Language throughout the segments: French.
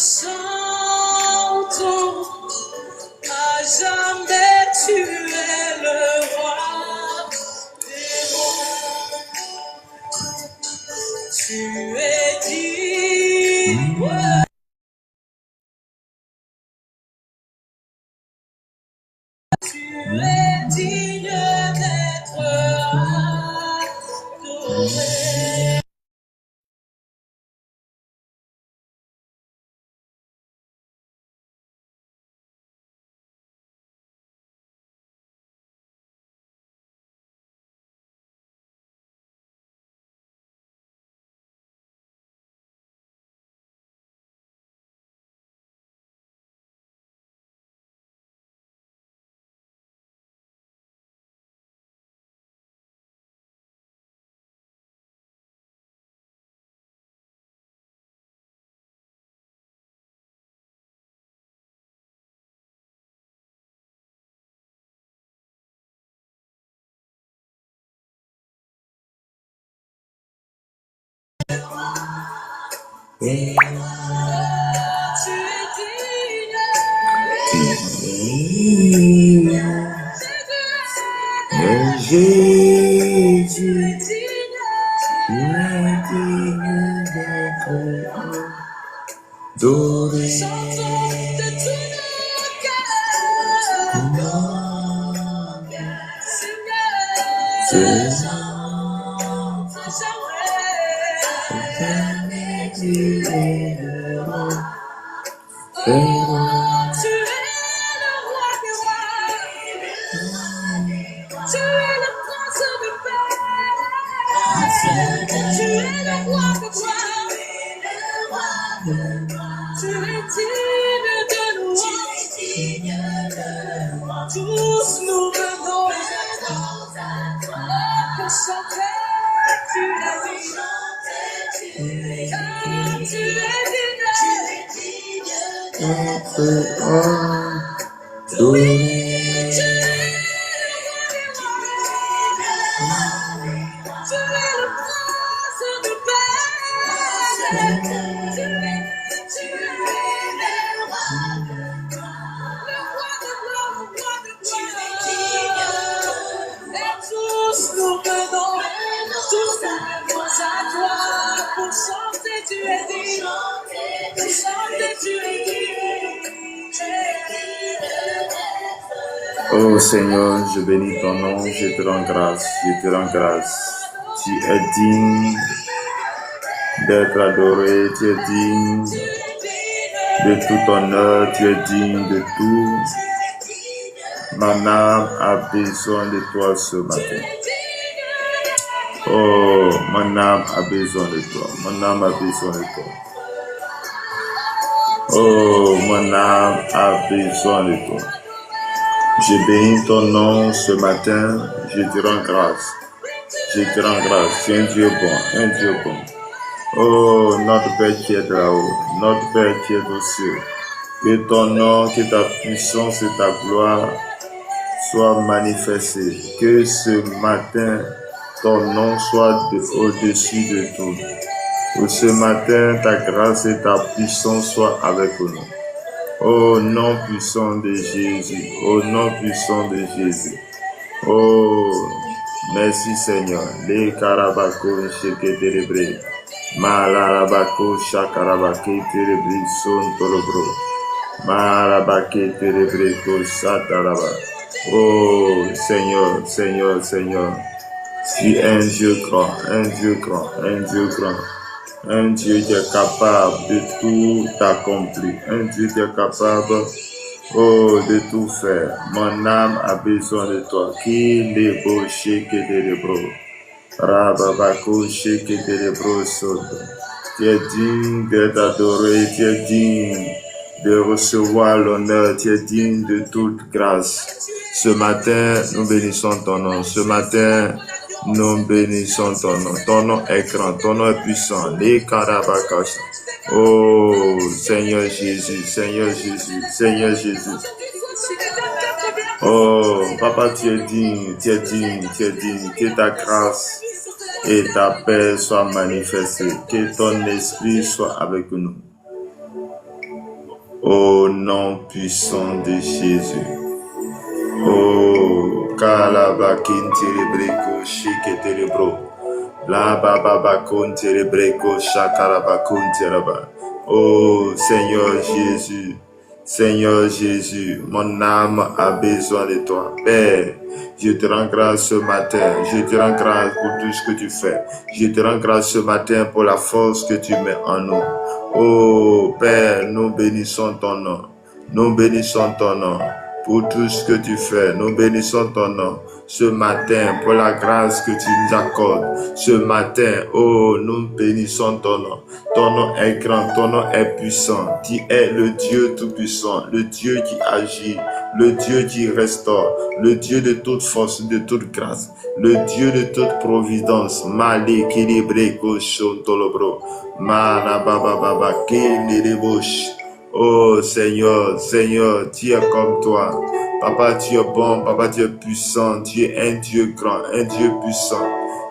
chantons, à jamais tu es le roi des rois. Tu es digne. Tu es digne d'être adoré. Jésus, tu es digne d'être adoré. Tous nous venons à toi pour chanter, tu es digne, tu es digne d'être adoré. Tu es le prince du Père, tu es le roi. Et tous nous venons à toi pour chanter, tu es digne, pour chanter, tu es digne. Oh Seigneur, je bénis ton nom, je te rends grâce, je te rends grâce. Tu es digne d'être adoré, tu es digne de tout honneur, tu es digne de tout. Ma âme a besoin de toi ce matin. Oh, mon âme a besoin de toi. Mon âme a besoin de toi. Oh, mon âme a besoin de toi. Je bénis ton nom ce matin. Je te rends grâce. Je te rends grâce. Tu es un Dieu bon, un Dieu bon. Oh, notre Père qui est là-haut, notre Père qui est aux cieux. Que ton nom, que ta puissance et ta gloire soient manifestées. Que ce matin, ton nom soit au-dessus de tout. Que ce matin, ta grâce et ta puissance soient avec nous. Au nom puissant de Jésus, au nom puissant de Jésus. Oh, merci Seigneur. Les carabacos, cheketerebre. Malarabako, chakarabake, terebri, son tolobro. Marabake, terebre, sataraba. Oh, Seigneur, Seigneur, Seigneur. Tu es un Dieu grand, un Dieu grand, un Dieu grand. Un Dieu qui est capable de tout accomplir. Un Dieu qui est capable, oh, de tout faire. Mon âme a besoin de toi. Qui les beaux chèques de bro. Rababako chèques de bro soto. Tu es digne d'être adoré. Tu es digne de recevoir l'honneur. Tu es digne de toute grâce. Ce matin, nous bénissons ton nom. Ce matin, nous bénissons ton nom. Ton nom est grand, ton nom est puissant. Les Karabakash. Oh, Seigneur Jésus, Seigneur Jésus, Seigneur Jésus. Oh, Papa, tu es digne, tu es digne, tu es digne. Que ta grâce et ta paix soient manifestées. Que ton esprit soit avec nous. Au nom puissant de Jésus. Oh, Kalabakin Terebreko Shiketerebro. La Bababakon Terebreko Shakarabakon Teraba. Oh, Seigneur Jésus. Seigneur Jésus, mon âme a besoin de toi. Père, je te rends grâce ce matin. Je te rends grâce pour tout ce que tu fais. Je te rends grâce ce matin pour la force que tu mets en nous. Oh Père, nous bénissons ton nom. Nous bénissons ton nom pour tout ce que tu fais. Nous bénissons ton nom ce matin pour la grâce que tu nous accordes. Ce matin, oh, nous bénissons ton nom. Ton nom est grand, ton nom est puissant. Tu es le Dieu tout-puissant, le Dieu qui agit, le Dieu qui restaure, le Dieu de toute force, de toute grâce, le Dieu de toute providence. Mali kilibre koshon tolobro. Mana baba baba kiniribosh. Oh Seigneur, Seigneur, tu es comme toi. Papa, tu es bon, Papa, tu es puissant, tu es un Dieu grand, un Dieu puissant.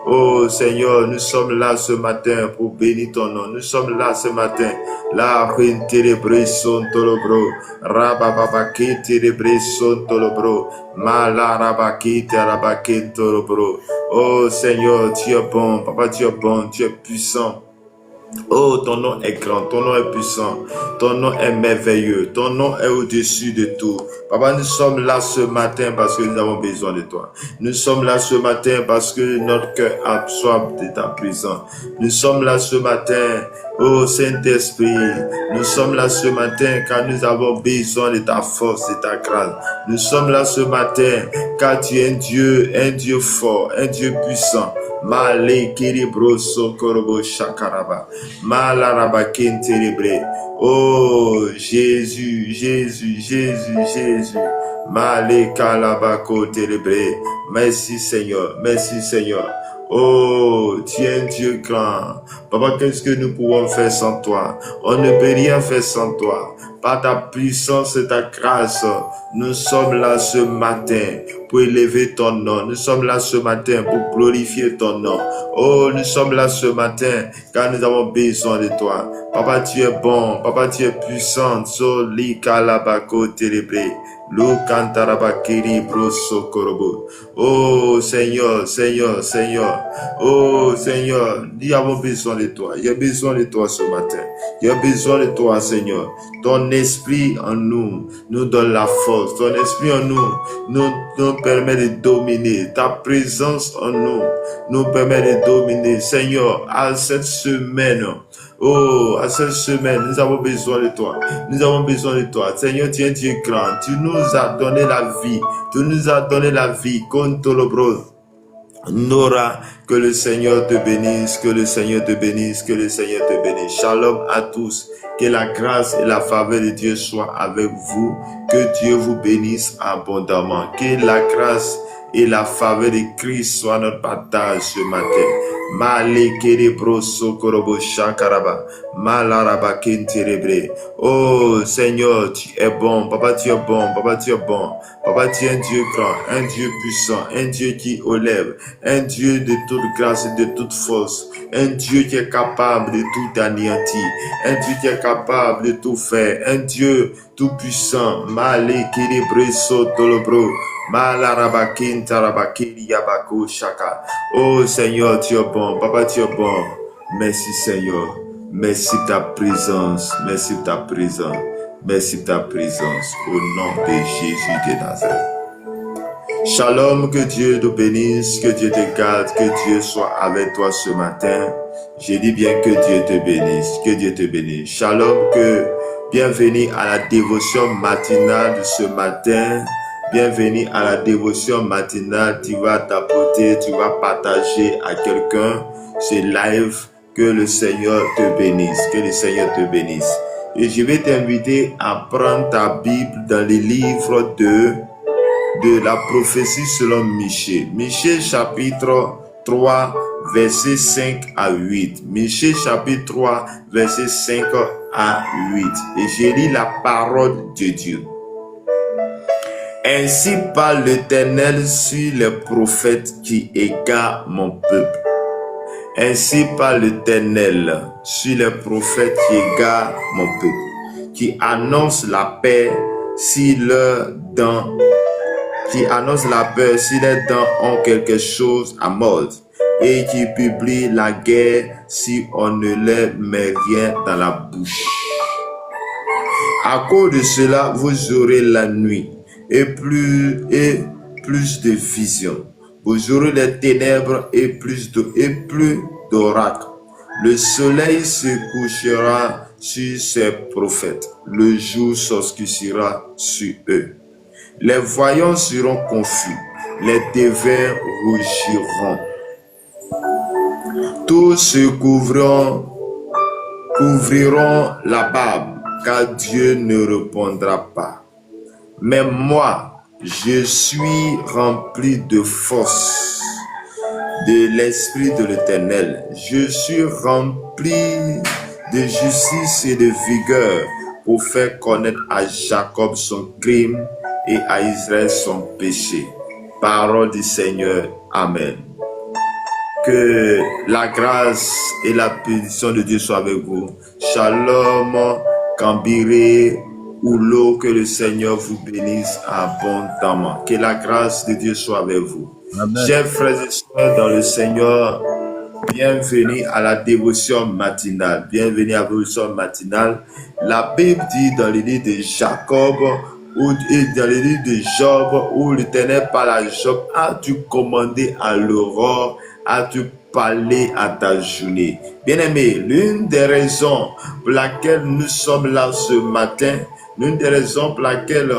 Oh Seigneur, nous sommes là ce matin pour bénir ton nom. Nous sommes là ce matin. La ruine télébrée son tolobro. Rabababaki télébrée son tolobro. Malarabaki terabaki tolobro. Oh Seigneur, tu es bon, Papa, tu es bon, tu es puissant. Oh, ton nom est grand, ton nom est puissant, ton nom est merveilleux, ton nom est au-dessus de tout. Papa, nous sommes là ce matin parce que nous avons besoin de toi. Nous sommes là ce matin parce que notre cœur a soif de ta présence. Nous sommes là ce matin, oh Saint-Esprit, nous sommes là ce matin car nous avons besoin de ta force, de ta grâce. Nous sommes là ce matin car tu es un Dieu fort, un Dieu puissant. Male kiribro sokorobo shakaraba. Malarabakin terebre. Oh Jésus, Jésus, Jésus, Jésus. Male kalabako terebre. Merci Seigneur, merci Seigneur. Oh, tu es un Dieu grand. Papa, qu'est-ce que nous pouvons faire sans toi? On ne peut rien faire sans toi. Par ta puissance et ta grâce, nous sommes là ce matin pour élever ton nom. Nous sommes là ce matin pour glorifier ton nom. Oh, nous sommes là ce matin car nous avons besoin de toi. Papa, tu es bon. Papa, tu es puissant. Soli kalabako terebre. Lukantarabakiri brosokorobo. Oh Seigneur, Seigneur, Seigneur. Oh Seigneur, nous avons besoin de toi. Il y a besoin de toi ce matin. Il y a besoin de toi, Seigneur. Ton esprit en nous nous donne la force. Ton esprit en nous permet de dominer. Ta présence en nous permet de dominer. Seigneur, à cette semaine, oh, à cette semaine, nous avons besoin de toi. Nous avons besoin de toi. Seigneur, tu es Dieu grand. Tu nous as donné la vie. Tu nous as donné la vie. Kontolobro. Nora, que le Seigneur te bénisse, que le Seigneur te bénisse, que le Seigneur te bénisse. Shalom à tous. Que la grâce et la faveur de Dieu soient avec vous. Que Dieu vous bénisse abondamment. Que la grâce et la faveur de Christ soient notre partage ce matin. Oh Seigneur, tu es bon. Papa, tu es bon. Papa, tu es bon. Papa, tu es un Dieu grand, un Dieu puissant, un Dieu qui élève, un Dieu de toute grâce et de toute force, un Dieu qui est capable de tout anéantir, un Dieu qui est capable de tout faire, un Dieu tout puissant. Oh Seigneur, tu es bon. Papa, tu es bon. Merci Seigneur. Merci ta présence. Merci ta présence. Merci ta présence. Au nom de Jésus de Nazareth. Shalom, que Dieu te bénisse, que Dieu te garde, que Dieu soit avec toi ce matin. Je dis bien que Dieu te bénisse, que Dieu te bénisse. Shalom, bienvenue à la dévotion matinale de ce matin. Bienvenue à la dévotion matinale. Tu vas tapoter, tu vas partager à quelqu'un ce live. Que le Seigneur te bénisse, que le Seigneur te bénisse. Et je vais t'inviter à prendre ta Bible dans les livres de la prophétie selon Michée. Michée chapitre 3, verset 5 à 8. Michée chapitre 3, verset 5 à 8. Et je lis la parole de Dieu. Ainsi parle l'Éternel sur les prophètes qui égarent mon peuple. Ainsi parle l'Éternel sur les prophètes qui égarent mon peuple. qui annonce la paix si leurs dents ont quelque chose à mordre, et qui publie la guerre si on ne leur met rien dans la bouche. À cause de cela, vous aurez la nuit et plus de visions. Vous aurez les ténèbres et plus d'oracles. Le soleil se couchera sur ses prophètes. Le jour s'obscurcira sur eux. Les voyants seront confus. Les devins rougiront. Tous se couvriront la barbe, car Dieu ne répondra pas. Mais moi, je suis rempli de force de l'Esprit de l'Éternel. Je suis rempli de justice et de vigueur pour faire connaître à Jacob son crime et à Israël son péché. Parole du Seigneur. Amen. Que la grâce et la bénédiction de Dieu soient avec vous. Shalom, Kambiré, Oulo, que le Seigneur vous bénisse abondamment. Que la grâce de Dieu soit avec vous. Amen. Chers frères et sœurs dans le Seigneur, bienvenue à la dévotion matinale. Bienvenue à la dévotion matinale. La Bible dit dans le livre de Jacob, et dans le livre de Job, où l'Éternel parle à Job, as-tu commandé à l'aurore, as-tu parlé à ta journée? Bien-aimé, l'une des raisons pour laquelle nous sommes là ce matin, l'une des raisons pour laquelle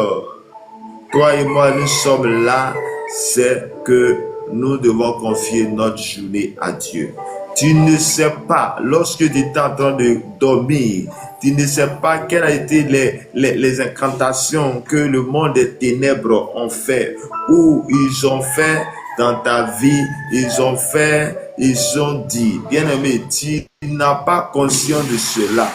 toi et moi nous sommes là, c'est que nous devons confier notre journée à Dieu. Tu ne sais pas, lorsque tu es en train de dormir, tu ne sais pas quelles ont été les incantations que le monde des ténèbres ont fait, ou ils ont fait dans ta vie, ils ont dit, bien-aimé, tu n'as pas conscience de cela.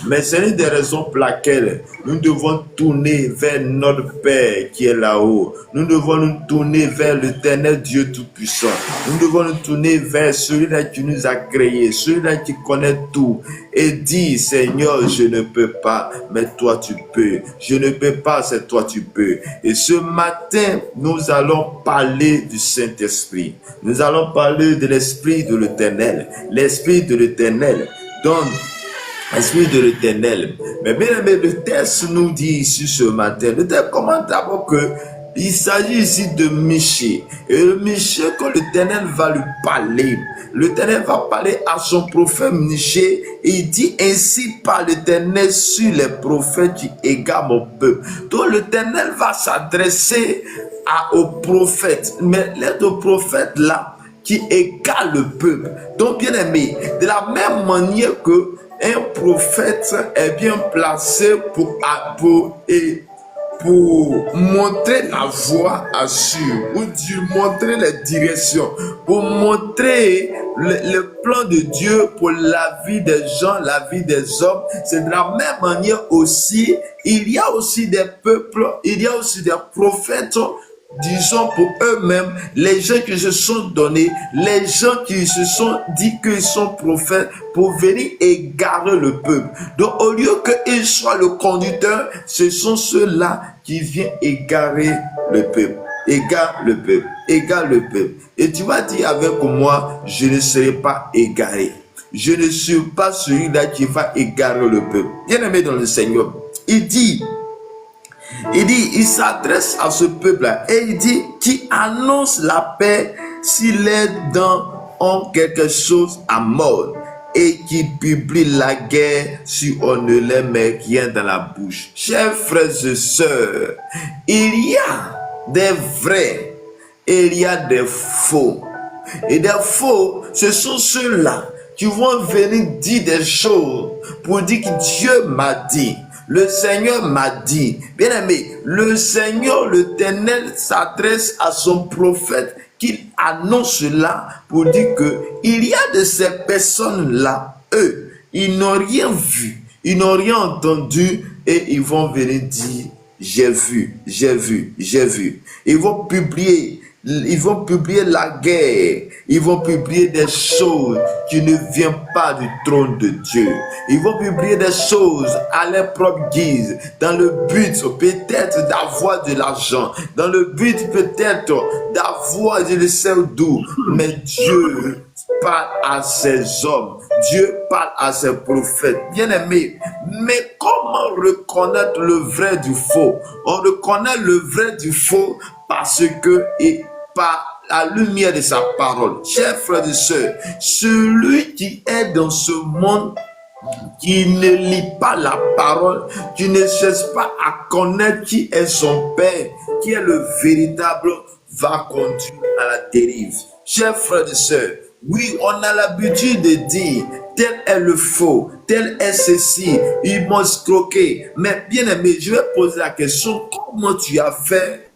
Mais c'est une des raisons pour laquelle nous devons tourner vers notre Père qui est là-haut. Nous devons nous tourner vers l'Éternel Dieu Tout-Puissant. Nous devons nous tourner vers celui-là qui nous a créés, celui-là qui connaît tout. Et dire, Seigneur, je ne peux pas, mais toi tu peux. Je ne peux pas, c'est toi tu peux. Et ce matin, nous allons parler du Saint-Esprit. Nous allons parler de l'Esprit de l'Éternel. L'Esprit de l'Éternel donne Esprit de l'Éternel. Mais bien aimé, le texte nous dit ici ce matin, le texte commence d'abord que il s'agit ici de Michée. Et le Michée, quand l'Éternel va lui parler, l'Éternel va parler à son prophète Michée, et il dit ainsi par l'Éternel sur les prophètes qui égarent mon peuple. Donc l'Éternel va s'adresser aux prophètes, mais les deux prophètes là qui égarent le peuple. Donc bien aimé, de la même manière que un prophète est bien placé pour montrer la voie à suivre, ou montrer les directions, pour montrer le plan de Dieu pour la vie des gens, la vie des hommes. C'est de la même manière aussi, il y a aussi des peuples, il y a aussi des prophètes, disons pour eux-mêmes, les gens qui se sont donnés, les gens qui se sont dit qu'ils sont prophètes pour venir égarer le peuple. Donc au lieu qu'ils soient le conducteur, ce sont ceux-là qui viennent égarer le peuple. Égare le peuple, égare le peuple. Et tu vas dire avec moi, je ne serai pas égaré. Je ne suis pas celui-là qui va égarer le peuple. Bien-aimé dans le Seigneur, il s'adresse à ce peuple-là et il dit, qui annonce la paix si les dents ont quelque chose à mordre, et qui publie la guerre si on ne les met rien dans la bouche. Chers frères et sœurs, il y a des vrais et il y a des faux. Et des faux, ce sont ceux-là qui vont venir dire des choses pour dire que Dieu m'a dit. Le Seigneur m'a dit. Bien aimé, le Seigneur, l'Éternel s'adresse à son prophète qu'il annonce cela pour dire que il y a de ces personnes-là, eux, ils n'ont rien vu, ils n'ont rien entendu et ils vont venir dire, j'ai vu, j'ai vu, j'ai vu. Ils vont publier ils vont publier la guerre, ils vont publier des choses qui ne viennent pas du trône de Dieu. Ils vont publier des choses à leur propre guise, dans le but peut-être d'avoir de l'argent, dans le but peut-être d'avoir je ne sais d'où, mais Dieu parle à ses hommes, Dieu parle à ses prophètes. Bien-aimés, mais comment reconnaître le vrai du faux? On reconnaît le vrai du faux parce que et par la lumière de sa parole. Chers frères et sœurs, celui qui est dans ce monde, qui ne lit pas la parole, qui ne cherche pas à connaître qui est son Père, qui est le véritable, va conduire à la dérive. Chers frères et sœurs, oui, on a l'habitude de dire, tel est le faux, tel est ceci, ils m'ont escroqué. Mais bien aimé, je vais poser la question, comment tu as fait?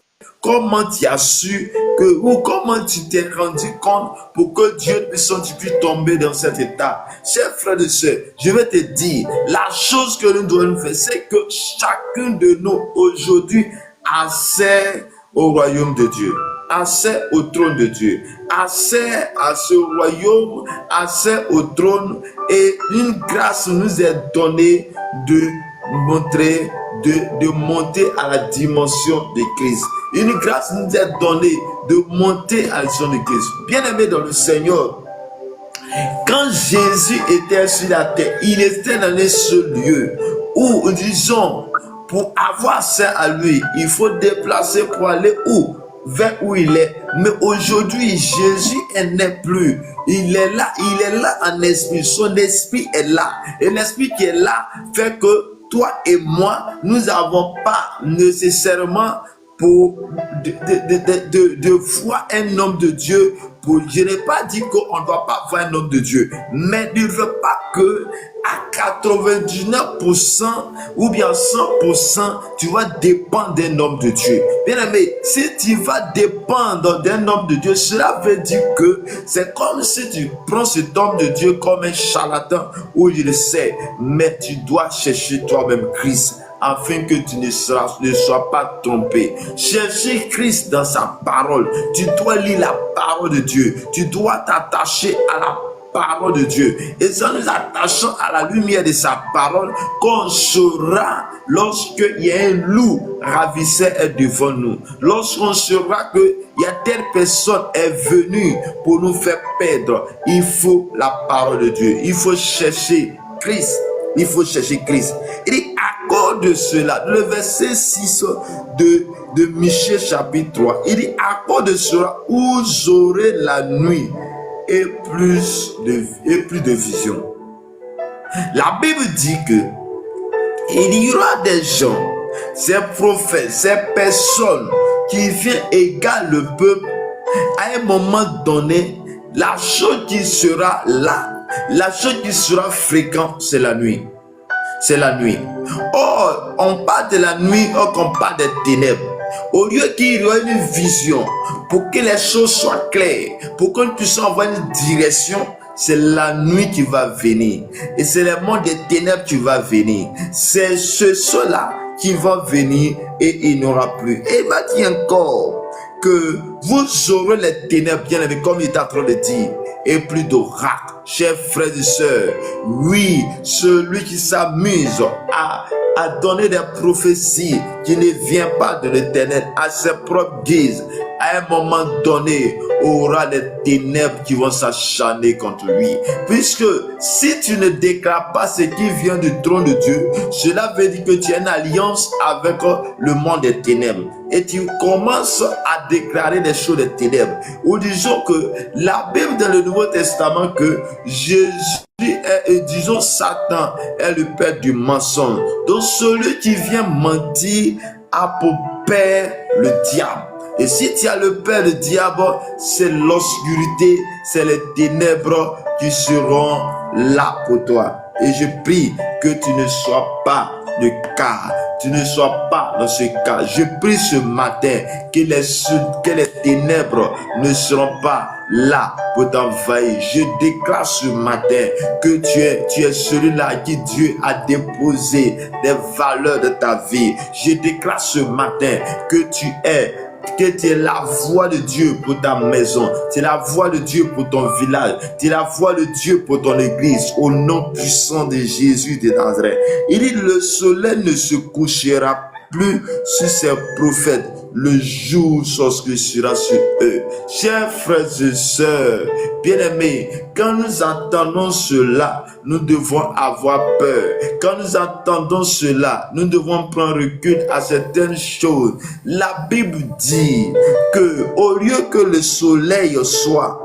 Comment tu as su que, ou comment tu t'es rendu compte pour que Dieu puisse tomber dans cet état? Chers frères et sœurs, je vais te dire, la chose que nous devons faire, c'est que chacun de nous aujourd'hui accède au royaume de Dieu, accède au trône de Dieu, accède à ce royaume, accède au trône, et une grâce nous est donnée de montrer, de monter à la dimension de Christ. Une grâce nous est donnée de monter à la dimension de Christ. Bien-aimé dans le Seigneur, quand Jésus était sur la terre, il était dans ce lieu où, disons, pour avoir ça à lui, il faut déplacer pour aller où? Vers où il est. Mais aujourd'hui, Jésus n'est plus. Il est là en esprit. Son esprit est là. Et l'esprit qui est là fait que toi et moi, nous n'avons pas nécessairement pour de voir un homme de Dieu. Je n'ai pas dit qu'on ne doit pas voir un homme de Dieu, mais ne veut pas que à 99% ou bien 100%, tu vas dépendre d'un homme de Dieu. Bien aimé, si tu vas dépendre d'un homme de Dieu, cela veut dire que c'est comme si tu prends cet homme de Dieu comme un charlatan, où il le sait, mais tu dois chercher toi-même Christ, afin que tu ne sois pas trompé. Chercher Christ dans sa parole. Tu dois lire la parole de Dieu. Tu dois t'attacher à la parole de Dieu. Et c'est en nous attachant à la lumière de sa parole qu'on saura lorsqu'il y a un loup ravisseur est devant nous. Lorsqu'on saura qu'il y a telle personne est venue pour nous faire perdre. Il faut la parole de Dieu. Il faut chercher Christ. Il faut chercher Christ. Il dit à cause de cela, le verset 6 de Michée chapitre 3, il dit à cause de cela, vous aurez la nuit et plus de vision. La Bible dit que il y aura des gens, ces prophètes, ces personnes qui viennent égaler le peuple. À un moment donné, la chose qui sera là, la chose qui sera fréquente, c'est la nuit. C'est la nuit. Or, on parle de la nuit, or qu'on parle des ténèbres. Au lieu qu'il y ait une vision, pour que les choses soient claires, pour qu'on puisse avoir une direction, c'est la nuit qui va venir. Et c'est le monde des ténèbres qui va venir. C'est ceux-là qui vont venir et il n'y aura plus. Et il m'a dit encore que vous aurez les ténèbres, bien aimé, comme il est en train de dire, et plus d'oracle. Chers frères et sœurs, oui, celui qui s'amuse à donner des prophéties qui ne viennent pas de l'Éternel à ses propres guises, à un moment donné, aura des ténèbres qui vont s'acharner contre lui. Puisque si tu ne déclares pas ce qui vient du trône de Dieu, cela veut dire que tu as une alliance avec le monde des ténèbres. Et tu commences à déclarer des choses des ténèbres. Ou disons que la Bible dans le Nouveau Testament que Jésus est, disons Satan est le père du mensonge. Donc celui qui vient mentir a pour père le diable. Et si tu as le père le diable, c'est l'obscurité, c'est les ténèbres qui seront là pour toi. Et je prie que tu ne sois pas le cas. Tu ne sois pas dans ce cas. Je prie ce matin que les ténèbres ne seront pas là pour t'envahir. Je déclare ce matin que tu es celui-là à qui Dieu a déposé des valeurs de ta vie. Je déclare ce matin que tu es que tu es la voix de Dieu pour ta maison, tu es la voix de Dieu pour ton village, tu es la voix de Dieu pour ton église, au nom puissant de Jésus de Nazareth. Il dit, le soleil ne se couchera plus sur ses prophètes, le jour s'obscurcira sur eux. Chers frères et sœurs, bien-aimés, quand nous entendons cela, nous devons avoir peur. Quand nous entendons cela, nous devons prendre recul à certaines choses. La Bible dit que au lieu que le soleil soit,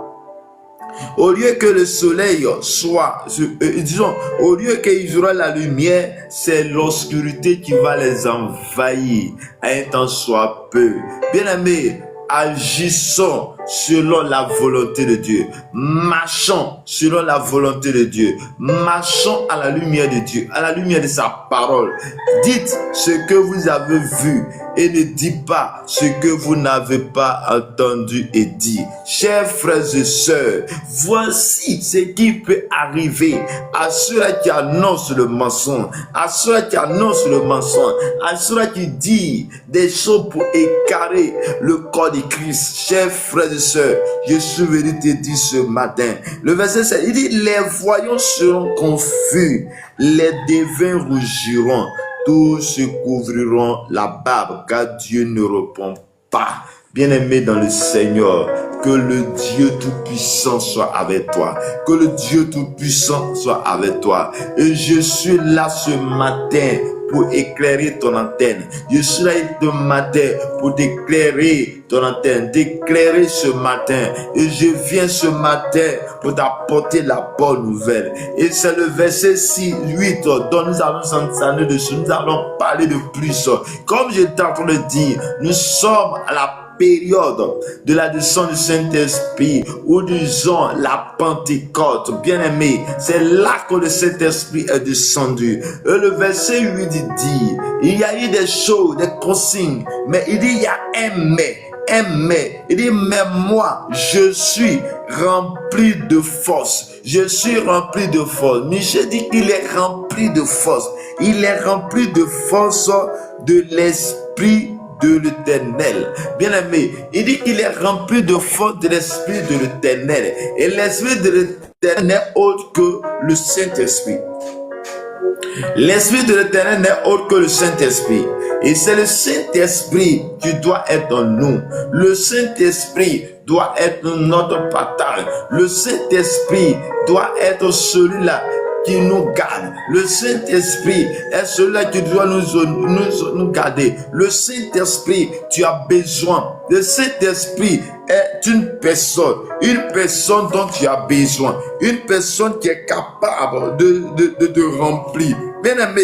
au lieu que le soleil soit, disons, au lieu qu'ils auront la lumière, c'est l'obscurité qui va les envahir. À un temps soit peu. Bien-aimés, agissons selon la volonté de Dieu. Marchons selon la volonté de Dieu. Marchons à la lumière de Dieu, à la lumière de sa parole. Dites ce que vous avez vu et ne dites pas ce que vous n'avez pas entendu et dit. Chers frères et sœurs, voici ce qui peut arriver à ceux-là qui annoncent le mensonge, à ceux-là qui annoncent le mensonge, à ceux-là qui disent des choses pour écarter le corps de Christ. Chers frères et sœurs, je suis venu te dire ce matin, le verset 7, il dit, les voyants seront confus, les devins rougiront, tous se couvriront la barbe, car Dieu ne répond pas. Bien-aimé dans le Seigneur, que le Dieu Tout-Puissant soit avec toi. Que le Dieu Tout-Puissant soit avec toi. Et je suis là ce matin pour éclairer ton antenne. Je suis là ce matin pour t'éclairer ton antenne, d'éclairer ce matin. Et je viens ce matin pour t'apporter la bonne nouvelle. Et c'est le verset 6, 8 dont nous allons s'entendre dessus. Nous allons parler de plus. Comme je t'ai en train de dire, nous sommes à la période de la descente du Saint-Esprit, ou disons la Pentecôte. Bien-aimé, c'est là que le Saint-Esprit est descendu. Et le verset 8 dit, il y a eu des choses, des consignes, mais il dit, il y a un mais. Il dit, mais moi, je suis rempli de force. Je suis rempli de force. Michel dit qu'il est rempli de force. Il est rempli de force de l'Esprit de l'Éternel. Bien-aimé, il dit qu'il est rempli de force de l'Esprit de l'Éternel. Et l'Esprit de l'Éternel n'est autre que le Saint-Esprit. L'Esprit de l'Éternel n'est autre que le Saint-Esprit. Et c'est le Saint-Esprit qui doit être en nous. Le Saint-Esprit doit être notre partage. Le Saint-Esprit doit être celui-là qui nous garde. Le Saint-Esprit est celui-là qui doit nous garder. Le Saint-Esprit, tu as besoin. Le Saint-Esprit est une personne dont tu as besoin. Une personne qui est capable de remplir. Bien-aimé,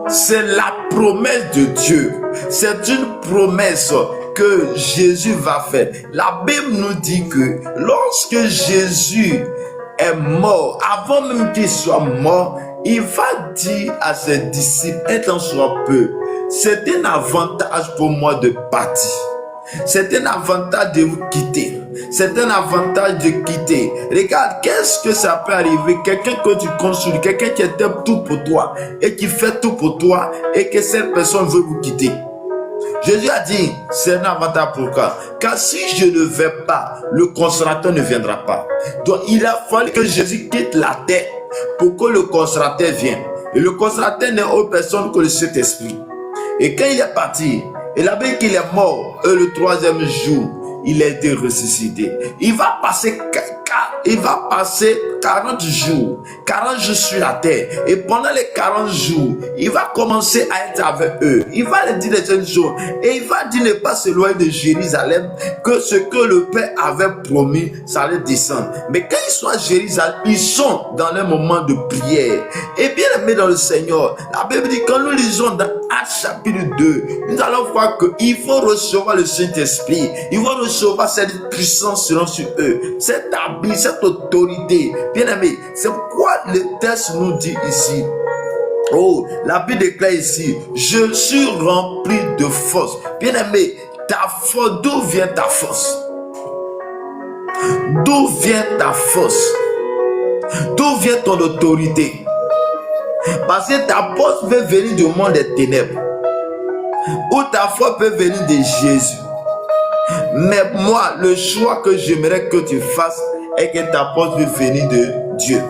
c'est la promesse de Dieu. C'est une promesse que Jésus va faire. La Bible nous dit que lorsque Jésus est mort, avant même qu'il soit mort, il va dire à ses disciples, un temps soit peu, c'est un avantage pour moi de partir. C'est un avantage de vous quitter. C'est un avantage de quitter. Regarde, qu'est-ce que ça peut arriver? Quelqu'un que tu consultes, quelqu'un qui était tout pour toi et qui fait tout pour toi et que cette personne veut vous quitter. Jésus a dit, c'est un avantage pour toi. Car si je ne vais pas, le consolateur ne viendra pas. Donc il a fallu que Jésus quitte la terre pour que le consolateur vienne. Et le consolateur n'est autre personne que le Saint-Esprit. Et quand il est parti, il a vu qu'il est mort, et le troisième jour, il a été ressuscité. Il va passer 40 jours sur la terre. Et pendant les 40 jours, il va commencer à être avec eux. Il va leur dire les jeunes choses. Et il va dire ne pas s'éloigner de Jérusalem, que ce que le Père avait promis, ça allait descendre. Mais quand ils sont à Jérusalem, ils sont dans les moments de prière. Et bien aimé dans le Seigneur, la Bible dit, quand nous lisons dans Actes chapitre 2, nous allons voir qu'il faut recevoir le Saint-Esprit. Il faut recevoir cette puissance sur eux, cette habit, cette autorité. Bien aimé, c'est quoi le texte nous dit ici? Oh, la Bible déclare ici, je suis rempli de force. Bien aimé, ta force, d'où vient ta force? D'où vient ta force? D'où vient ton autorité? Parce que ta force veut venir du monde des ténèbres. Ou ta foi peut venir de Jésus. Mais moi, le choix que j'aimerais que tu fasses est que ta foi peut venir de Dieu.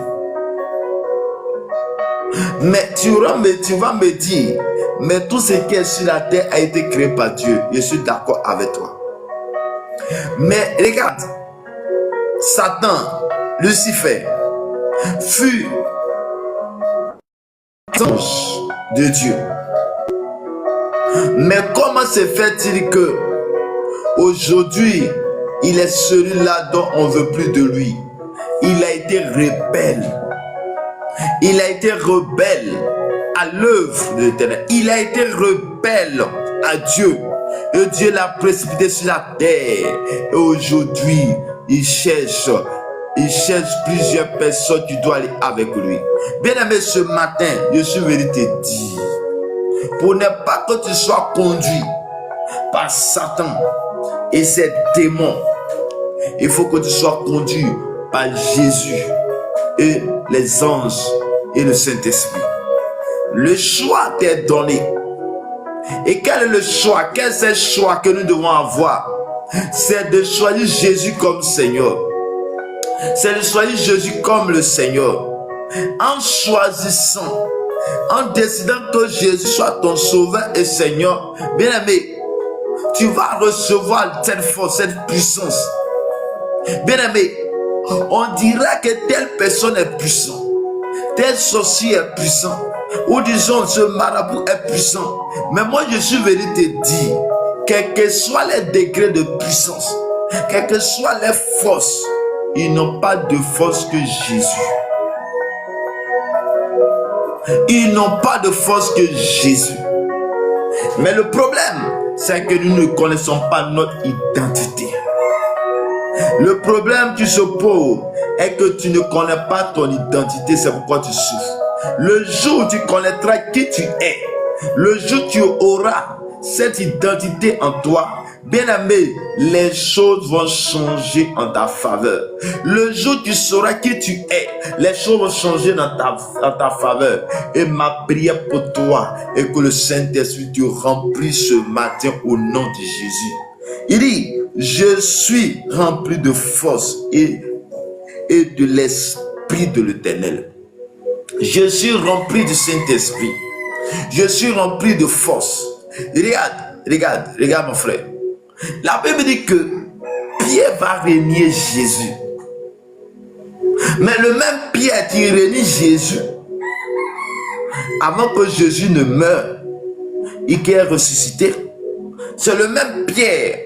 Mais tu vas me dire, mais tout ce qui est sur la terre a été créé par Dieu. Je suis d'accord avec toi. Mais regarde, Satan, Lucifer, fut ange de Dieu. Mais comment se fait-il que aujourd'hui, il est celui-là dont on ne veut plus de lui? Il a été rebelle. Il a été rebelle à l'œuvre de l'Éternel. Il a été rebelle à Dieu. Et Dieu l'a précipité sur la terre. Et aujourd'hui, il cherche plusieurs personnes qui doivent aller avec lui. Bien-aimé, ce matin, je suis venu te dire, pour ne pas que tu sois conduit par Satan et ses démons, il faut que tu sois conduit par Jésus et les anges et le Saint-Esprit. Le choix t'est donné. Et quel est le choix? Quel est le choix que nous devons avoir? C'est de choisir Jésus comme Seigneur. C'est de choisir Jésus comme le Seigneur. En choisissant, en décidant que Jésus soit ton sauveur et Seigneur, bien-aimé, tu vas recevoir cette force, cette puissance. Bien-aimé, on dirait que telle personne est puissante, tel sorcier est puissant, ou disons ce marabout est puissant. Mais moi je suis venu te dire, quels que soient les degrés de puissance, quelles que soient les forces, ils n'ont pas de force que Jésus. Ils n'ont pas de force que Jésus. Mais le problème, c'est que nous ne connaissons pas notre identité. Le problème qui se pose est que tu ne connais pas ton identité, c'est pourquoi tu souffres. Le jour où tu connaîtras qui tu es, le jour où tu auras cette identité en toi, bien-aimé, les choses vont changer en ta faveur. Le jour où tu sauras qui tu es, les choses vont changer dans ta faveur. Et ma prière pour toi est que le Saint-Esprit te remplisse ce matin au nom de Jésus. Il dit, je suis rempli de force et de l'Esprit de l'Éternel. Je suis rempli du Saint-Esprit. Je suis rempli de force. Regarde mon frère. La Bible dit que Pierre va régner Jésus. Mais le même Pierre qui renie Jésus, avant que Jésus ne meure et qu'il est ressuscité, c'est le même Pierre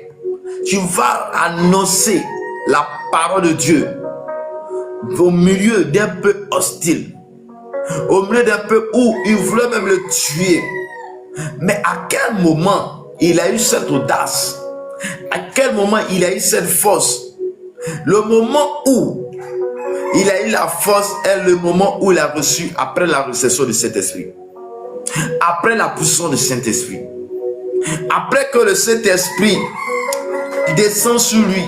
qui va annoncer la parole de Dieu au milieu d'un peu hostile, au milieu d'un peu où il voulait même le tuer. Mais à quel moment il a eu cette audace? À quel moment il a eu cette force? Le moment où il a eu la force est le moment où il a reçu, après la réception du Saint-Esprit, après la puissance du Saint-Esprit, après que le Saint-Esprit descend sur lui,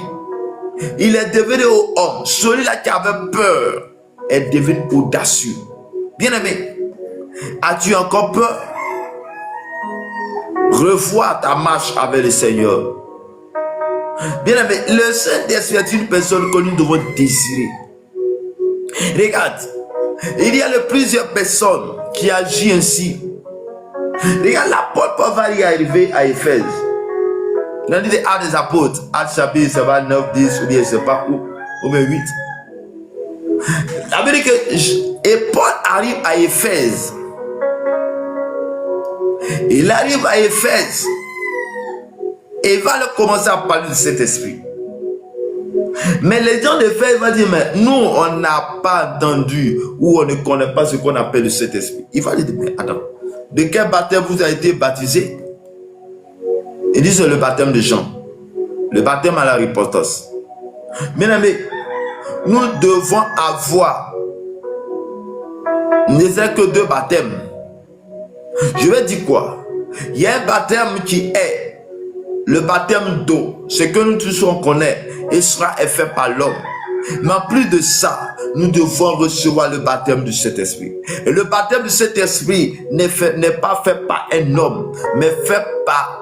il est devenu homme. Celui-là qui avait peur est devenu audacieux. Bien-aimé, as-tu encore peur? Revois ta marche avec le Seigneur. Bien-aimé, le Saint-Esprit est une personne que nous devons désirer. Regarde, il y a plusieurs personnes qui agissent ainsi. Regarde, l'apôtre Paul va y arriver à Éphèse. Dans les Actes des Apôtres, Actes chapitre 9, 10, ou bien je ne sais pas où, ou bien 8. La Bible dit que et Paul arrive à Éphèse. Il arrive à Éphèse et il va leur commencer à parler de cet esprit. Mais les gens d'Éphèse vont dire, mais nous, on n'a pas entendu ou on ne connaît pas ce qu'on appelle le Saint-Esprit. Il va dire, mais attends, de quel baptême vous avez été baptisé? Il dit, c'est le baptême de Jean. Le baptême à la repentance. Bien aimé, nous devons avoir ne serait que 2 baptêmes. Je vais dire quoi? Il y a un baptême qui est le baptême d'eau. Ce que nous tous on connaît et sera fait par l'homme. Mais en plus de ça, nous devons recevoir le baptême du Saint-Esprit. Et le baptême du Saint-Esprit n'est pas fait par un homme, mais fait par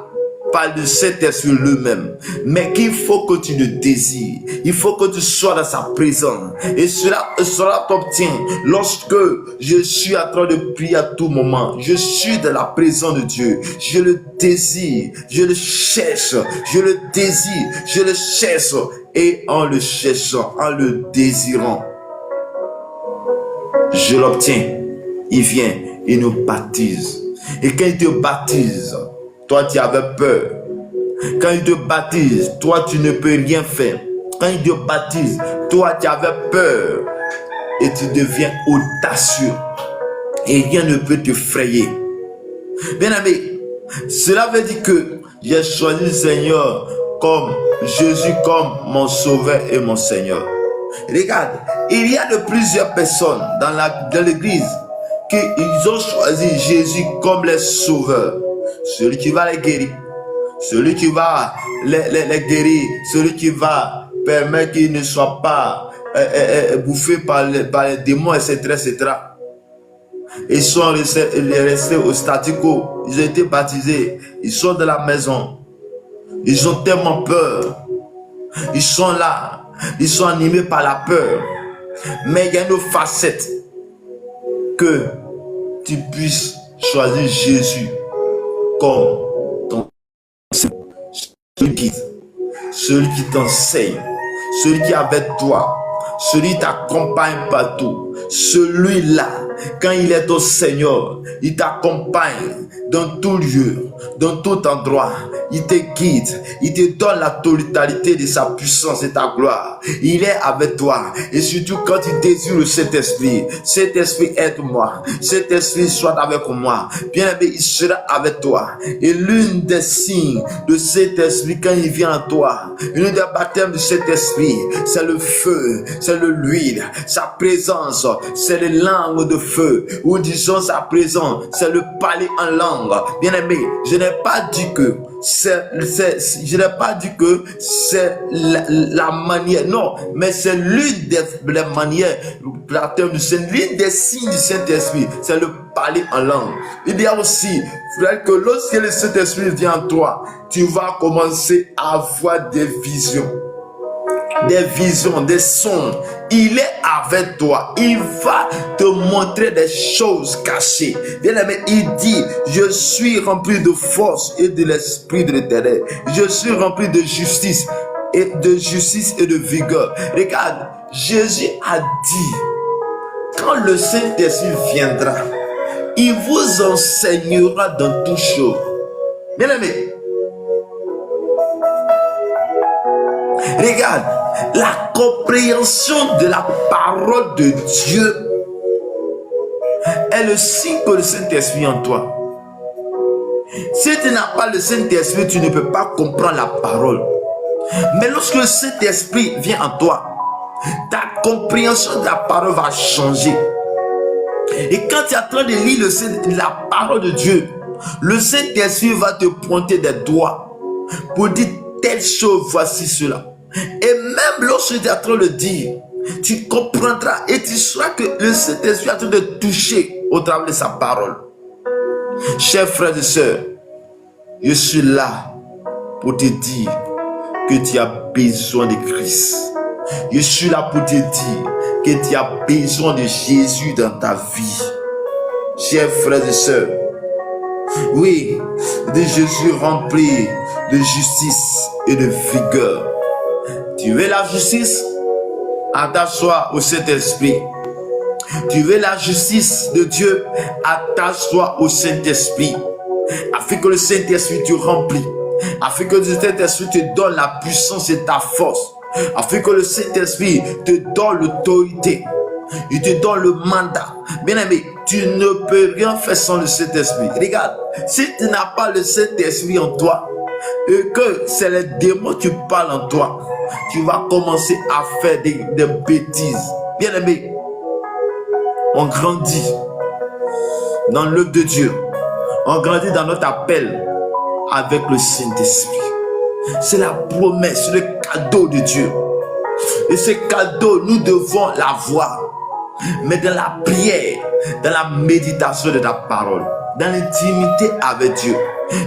le Saint-Esprit lui-même. Mais qu'il faut que tu le désires. Il faut que tu sois dans sa présence. Et cela t'obtient lorsque je suis en train de prier à tout moment. Je suis dans la présence de Dieu. Je le désire. Je le cherche. Je le désire. Je le cherche. Et en le cherchant, en le désirant, je l'obtiens. Il vient et nous baptise. Et quand il te baptise, toi tu avais peur. Quand il te baptise, toi tu ne peux rien faire. Quand il te baptise, toi tu avais peur. Et tu deviens audacieux. Et rien ne peut te frayer. Bien aimé, cela veut dire que j'ai choisi le Seigneur comme Jésus comme mon sauveur et mon Seigneur. Regarde, il y a de plusieurs personnes dans l'église qui ont choisi Jésus comme les sauveurs. Celui qui va les guérir, celui qui va les guérir, celui qui va permettre qu'ils ne soient pas bouffés par les démons, etc., etc. Ils sont restés au statu quo. Ils ont été baptisés. Ils sont dans la maison. Ils ont tellement peur. Ils sont là. Ils sont animés par la peur. Mais il y a une facette que tu puisses choisir Jésus comme ton guide, celui qui t'enseigne, celui qui est avec toi, celui qui t'accompagne partout. Celui-là, quand il est ton Seigneur, il t'accompagne dans tout lieu, dans tout endroit. Il te guide, il te donne la totalité de sa puissance et ta gloire. Il est avec toi. Et surtout quand tu désires le Saint-Esprit, Saint-Esprit aide-moi, Saint-Esprit soit avec moi. Bien aimé, il sera avec toi. Et l'une des signes de Saint-Esprit quand il vient à toi, l'une des baptêmes de Saint-Esprit, c'est le feu, c'est l'huile, sa présence, c'est les langues de feu, ou disons sa présence, c'est le parler en langue. Bien aimé, je n'ai pas dit que c'est la manière, non, mais c'est l'une des manières, c'est l'une des signes du Saint-Esprit, c'est le parler en langue. Il y a aussi, frère, que lorsque le Saint-Esprit vient en toi, tu vas commencer à avoir des visions, des sons. Il est avec toi. Il va te montrer des choses cachées. Bien aimé, il dit, je suis rempli de force et de l'esprit de l'Éternel. Je suis rempli de justice et de vigueur. Regarde, Jésus a dit, quand le Saint-Esprit viendra, il vous enseignera dans toutes choses. Bien aimé, regarde, la compréhension de la parole de Dieu est le signe que le Saint-Esprit est en toi. Si tu n'as pas le Saint-Esprit, tu ne peux pas comprendre la parole. Mais lorsque le Saint-Esprit vient en toi, ta compréhension de la parole va changer. Et quand tu es en train de lire la parole de Dieu, le Saint-Esprit va te pointer des doigts pour dire telle chose, voici cela. Et même lorsque tu es en train de le dire, tu comprendras et tu sauras que le Saint-Esprit est en train de toucher au travers de sa parole. Chers frères et sœurs, je suis là pour te dire que tu as besoin de Christ. Je suis là pour te dire que tu as besoin de Jésus dans ta vie. Chers frères et sœurs, oui, de Jésus rempli de justice et de vigueur. Tu veux la justice? Attache-toi au Saint-Esprit. Tu veux la justice de Dieu? Attache-toi au Saint-Esprit. Afin que le Saint-Esprit te remplit. Afin que le Saint-Esprit te donne la puissance et ta force. Afin que le Saint-Esprit te donne l'autorité. Il te donne le mandat. Bien aimé, tu ne peux rien faire sans le Saint-Esprit. Regarde, si tu n'as pas le Saint-Esprit en toi, et que c'est les démons qui parlent en toi, tu vas commencer à faire des bêtises. Bien aimé, on grandit dans l'œuvre de Dieu. On grandit dans notre appel avec le Saint-Esprit. C'est la promesse, le cadeau de Dieu. Et ce cadeau, nous devons l'avoir. mais dans la prière, dans la méditation de ta parole, dans l'intimité avec Dieu.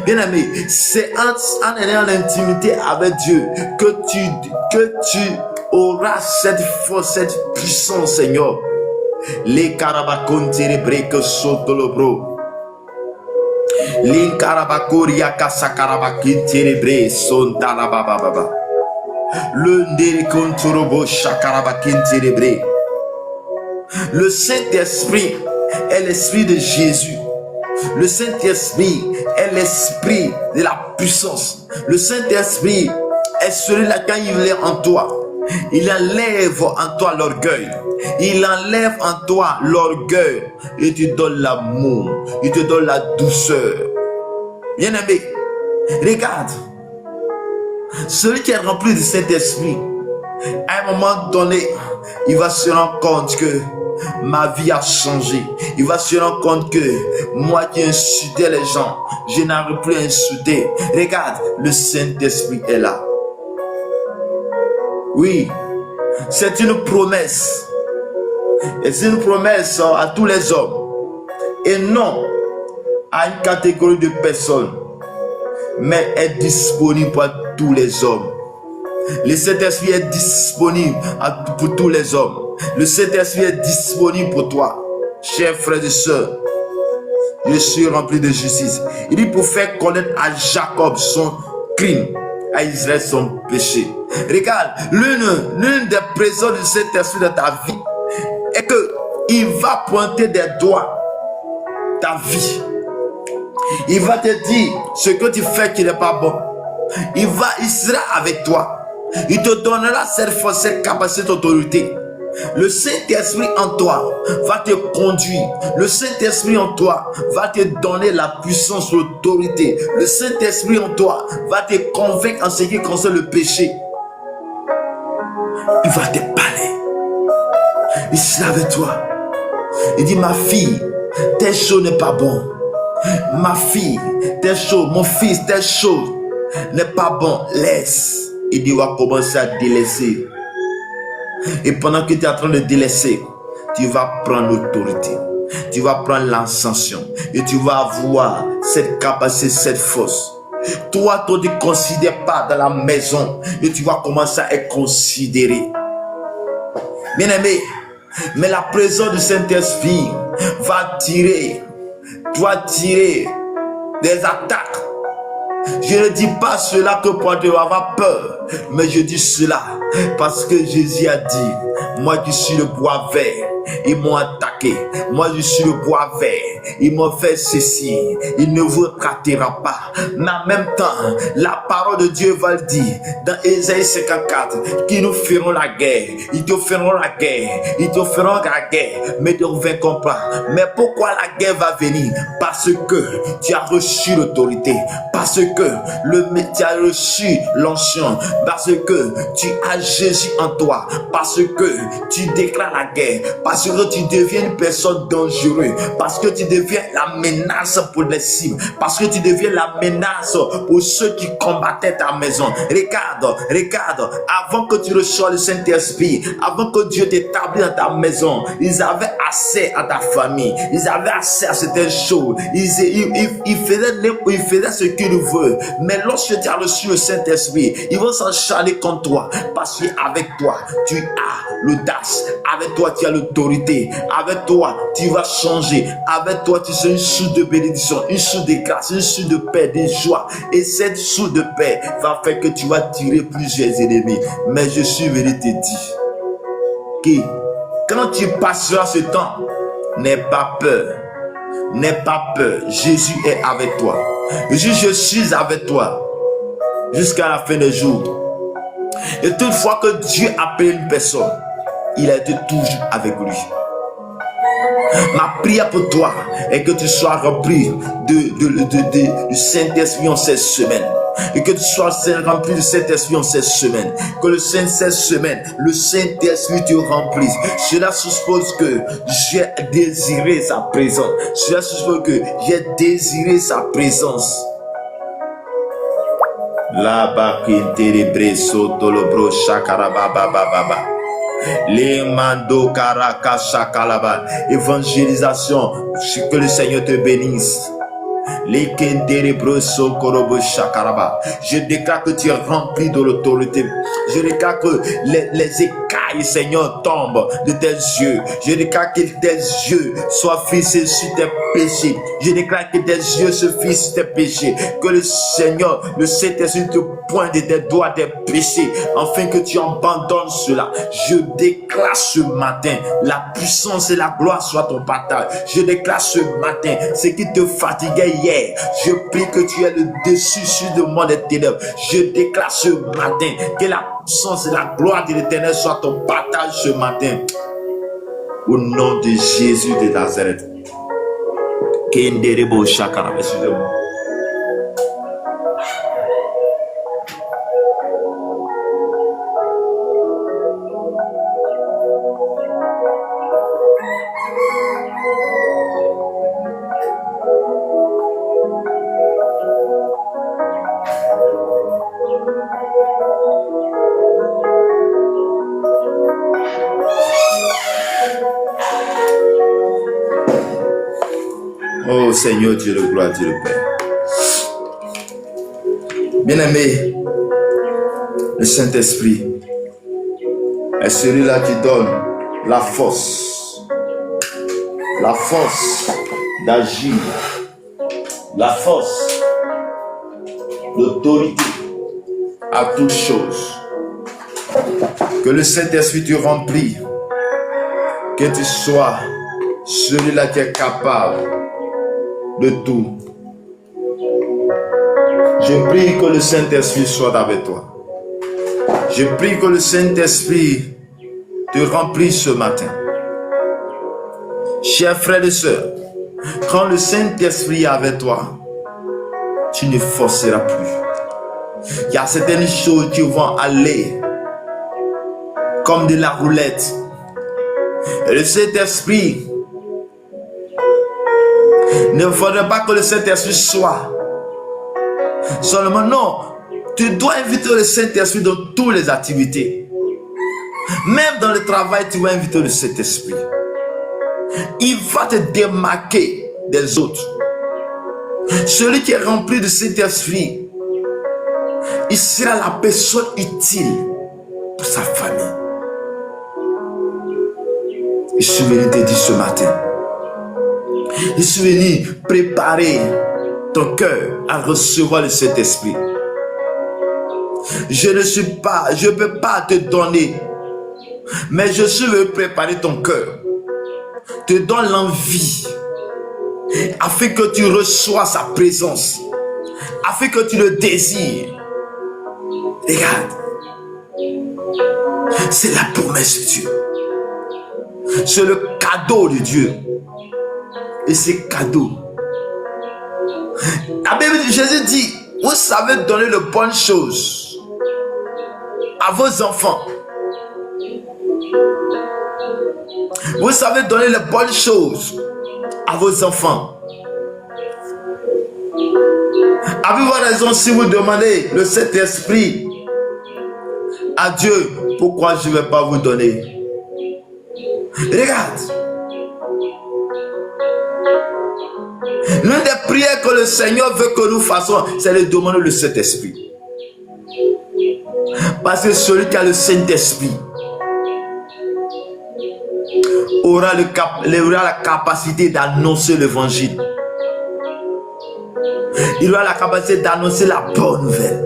Bien aimé, c'est en ayant l'intimité avec Dieu que tu auras cette force, cette puissance, Seigneur. Les carabacon cérébrés que sautent le bro. Les carabacoria casacarabaki cérébrés sont dans la baba. Le ndéricon chakarabakin cérébré. Le Saint-Esprit est l'Esprit de Jésus. Le Saint-Esprit est l'Esprit de la puissance. Le Saint-Esprit est celui-là quand il est en toi. Il enlève en toi l'orgueil. Il enlève en toi l'orgueil. Il te donne l'amour. Il te donne la douceur. Bien-aimé, regarde. Celui qui est rempli du Saint-Esprit, à un moment donné, il va se rendre compte que ma vie a changé. Il va se rendre compte que moi qui insultais les gens, je n'arrive plus à insulter. Regarde, le Saint-Esprit est là. Oui, c'est une promesse. Et c'est une promesse à tous les hommes. Et non à une catégorie de personnes, mais est disponible pour tous les hommes. Le Saint-Esprit est disponible pour tous les hommes. Le Saint-Esprit est disponible pour toi. Chers frères et sœurs, je suis rempli de justice. Il dit pour faire connaître à Jacob son crime, à Israël son péché. Regarde, l'une des présents du Saint-Esprit dans ta vie est qu'il va pointer des doigts ta vie. Il va te dire ce que tu fais qui n'est pas bon. Il sera avec toi. Il te donnera cette force, cette capacité d'autorité. Le Saint-Esprit en toi va te conduire. Le Saint-Esprit en toi va te donner la puissance, l'autorité. Le Saint-Esprit en toi va te convaincre en ce qui concerne le péché. Il va te parler. Il sera avec toi. Il dit, ma fille, telle chose n'est pas bon. Ma fille, telle chose, mon fils, telle chose n'est pas bon. Laisse. Il dit, on va commencer à délaisser. Et pendant que tu es en train de délaisser, tu vas prendre l'autorité. Tu vas prendre l'ascension. Et tu vas avoir cette capacité, cette force. Toi, tu ne te considères pas dans la maison. Et tu vas commencer à être considéré. Bien aimé, mais la présence du Saint-Esprit va tirer des attaques. Je ne dis pas cela que pour te avoir peur, mais je dis cela parce que Jésus a dit, moi qui suis le bois vert, ils m'ont attaqué. Moi je suis le bois vert, ils m'ont fait ceci, il ne vous ratera pas. Mais en même temps, la parole de Dieu va le dire dans Ésaïe 54, qu'ils nous feront la guerre, ils te feront la guerre, ils te feront la guerre, mais ne vaincront pas. Mais pourquoi la guerre va venir? Parce que tu as reçu l'autorité, parce que tu as reçu l'onction, parce que tu as Jésus en toi, parce que tu déclares la guerre, parce que tu deviens une personne dangereuse, parce que tu deviens la menace pour les cibles, parce que tu deviens la menace pour ceux qui combattaient ta maison. Regarde, avant que tu reçoives le Saint-Esprit, avant que Dieu t'établisse dans ta maison, ils avaient accès à ta famille, ils avaient accès à certaines choses, ils faisaient ce qu'ils veulent. Mais lorsque tu as reçu le Saint-Esprit, ils vont s'encharner contre toi, parce qu'avec toi, tu as l'audace, avec toi, tu as l'autorité, avec toi, tu vas changer, avec toi, tu seras une source de bénédiction, une source de grâce, une source de paix, de joie. Et cette source de paix va faire que tu vas tirer plusieurs ennemis. Mais je suis venu te dire que quand tu passeras ce temps, n'aie pas peur. N'aie pas peur. Jésus est avec toi. Je suis avec toi jusqu'à la fin des jours. Et toutefois que Dieu appelle une personne, il a été toujours avec lui. Ma prière pour toi est que tu sois rempli du Saint-Esprit en cette semaine. Et que tu sois rempli du Saint-Esprit en cette semaine. Que cette semaine, le Saint-Esprit te remplisse. Cela suppose que j'ai désiré sa présence. Cela suppose que j'ai désiré sa présence. La bakinte de breso dolobro shakarababa baba. Les mando karakasha kalaba. Évangélisation. Que le Seigneur te bénisse. Les kenderebroso korobo shakaraba. Je déclare que tu es rempli de l'autorité. Je déclare que les écailles, Seigneur, tombent de tes yeux. Je déclare que tes yeux soient fixés sur tes péchés. Je déclare que tes yeux se fixent sur tes péchés. Que le Seigneur, le Saint-Esprit te pointe de tes doigts tes péchés, afin que tu abandonnes cela. Je déclare ce matin, la puissance et la gloire soient ton partage. Je déclare ce matin, ce qui te fatiguait hier, je prie que tu aies le dessus sur le monde des ténèbres. Je déclare ce matin que la puissance et la gloire de l'Éternel soient ton partage ce matin. Au nom de Jésus de Nazareth. Kenderebo Shakara, excusez-moi. Oh Seigneur Dieu de gloire, Dieu le Père. Bien-aimé, le Saint-Esprit est celui-là qui donne la force d'agir, la force, l'autorité à toutes choses. Que le Saint-Esprit te remplit, que tu sois celui-là qui est capable de tout. Je prie que le Saint-Esprit soit avec toi. Je prie que le Saint-Esprit te remplisse ce matin. Chers frères et sœurs, quand le Saint-Esprit est avec toi, tu ne forceras plus. Il y a certaines choses qui vont aller comme de la roulette. Et le Saint-Esprit, ne faudrait pas que le Saint-Esprit soit seulement, non. Tu dois inviter le Saint-Esprit dans toutes les activités. Même dans le travail, tu vas inviter le Saint-Esprit. Il va te démarquer des autres. Celui qui est rempli de Saint-Esprit, il sera la personne utile pour sa famille. Je suis venu te dire ce matin, je suis venu préparer ton cœur à recevoir le Saint-Esprit. Je ne peux pas te donner, mais je suis venu préparer ton cœur, te donne l'envie, afin que tu reçoies sa présence, afin que tu le désires. Regarde, c'est la promesse de Dieu, c'est le cadeau de Dieu. Et ces cadeaux, la Bible de Jésus dit, vous savez donner de bonnes choses à vos enfants. Vous savez donner les bonnes choses à vos enfants. Avez-vous raison si vous demandez le Saint-Esprit à Dieu, pourquoi je ne vais pas vous donner? Regarde. L'une des prières que le Seigneur veut que nous fassions, c'est de demander le Saint-Esprit. Parce que celui qui a le Saint-Esprit aura la capacité d'annoncer l'évangile. Il aura la capacité d'annoncer la bonne nouvelle.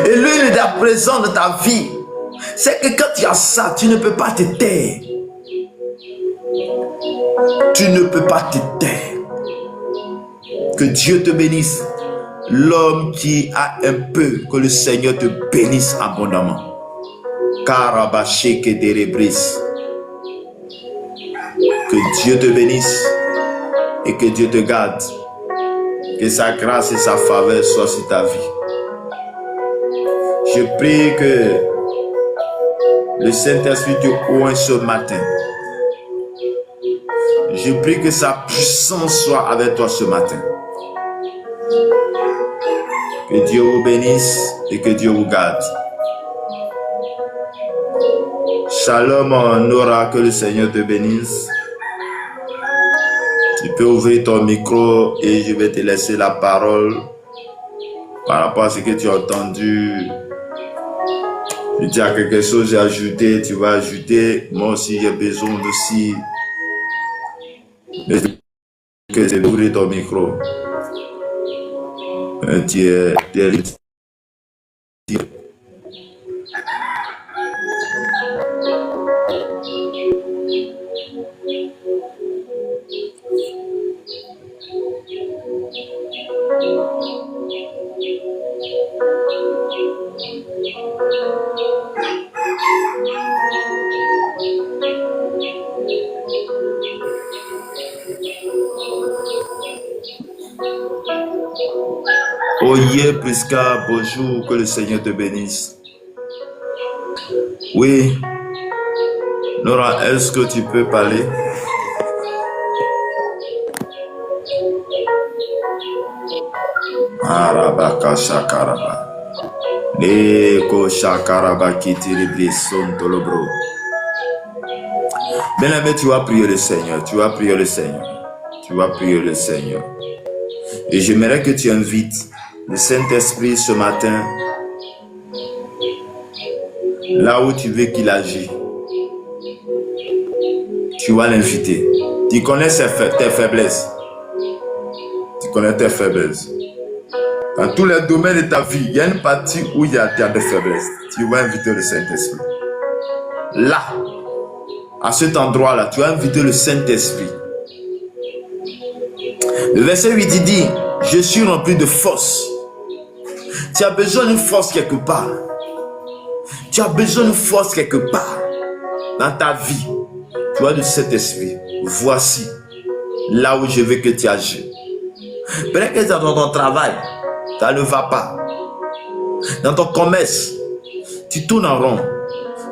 Et l'une des présents de ta vie, c'est que quand tu as ça, tu ne peux pas te taire. Tu ne peux pas te taire. Que Dieu te bénisse. L'homme qui a un peu, que le Seigneur te bénisse abondamment. Karabasheke derebris. Que Dieu te bénisse et que Dieu te garde. Que sa grâce et sa faveur soient sur ta vie. Je prie que le Saint-Esprit te ouvre ce matin. Je prie que sa puissance soit avec toi ce matin. Que Dieu vous bénisse et que Dieu vous garde. Shalom, Nora, que le Seigneur te bénisse. Tu peux ouvrir ton micro et je vais te laisser la parole par rapport à ce que tu as entendu. Si tu as quelque chose à ajouter, tu vas ajouter. Moi aussi, j'ai besoin aussi de ouvrir ton micro. Tu es Oye Prisca, bonjour, que le Seigneur te bénisse. Oui, Nora, est-ce que tu peux parler? Arabaka shakaraba. Neko shakaraba kitiri son tolobro. Bien-aimé, tu vas prier le Seigneur, tu vas prier le Seigneur, tu vas prier le Seigneur. Et j'aimerais que tu invites le Saint-Esprit ce matin, là où tu veux qu'il agisse. Tu vas l'inviter. Tu connais tes faiblesses. Tu connais tes faiblesses. Dans tous les domaines de ta vie, il y a une partie où il y a des faiblesses. Tu vas inviter le Saint-Esprit. Là, à cet endroit-là, tu vas inviter le Saint-Esprit. Le verset 8 il dit, je suis rempli de force. Tu as besoin d'une force quelque part. Tu as besoin d'une force quelque part dans ta vie. Tu as de cet esprit. Voici là où je veux que tu agisses. Peut-être que dans ton travail, ça ne va pas. Dans ton commerce, tu tournes en rond.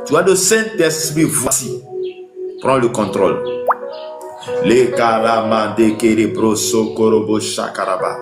Tu as de Saint-Esprit. Voici. Prends le contrôle. Les karamande keribro sokorobo shakaraba.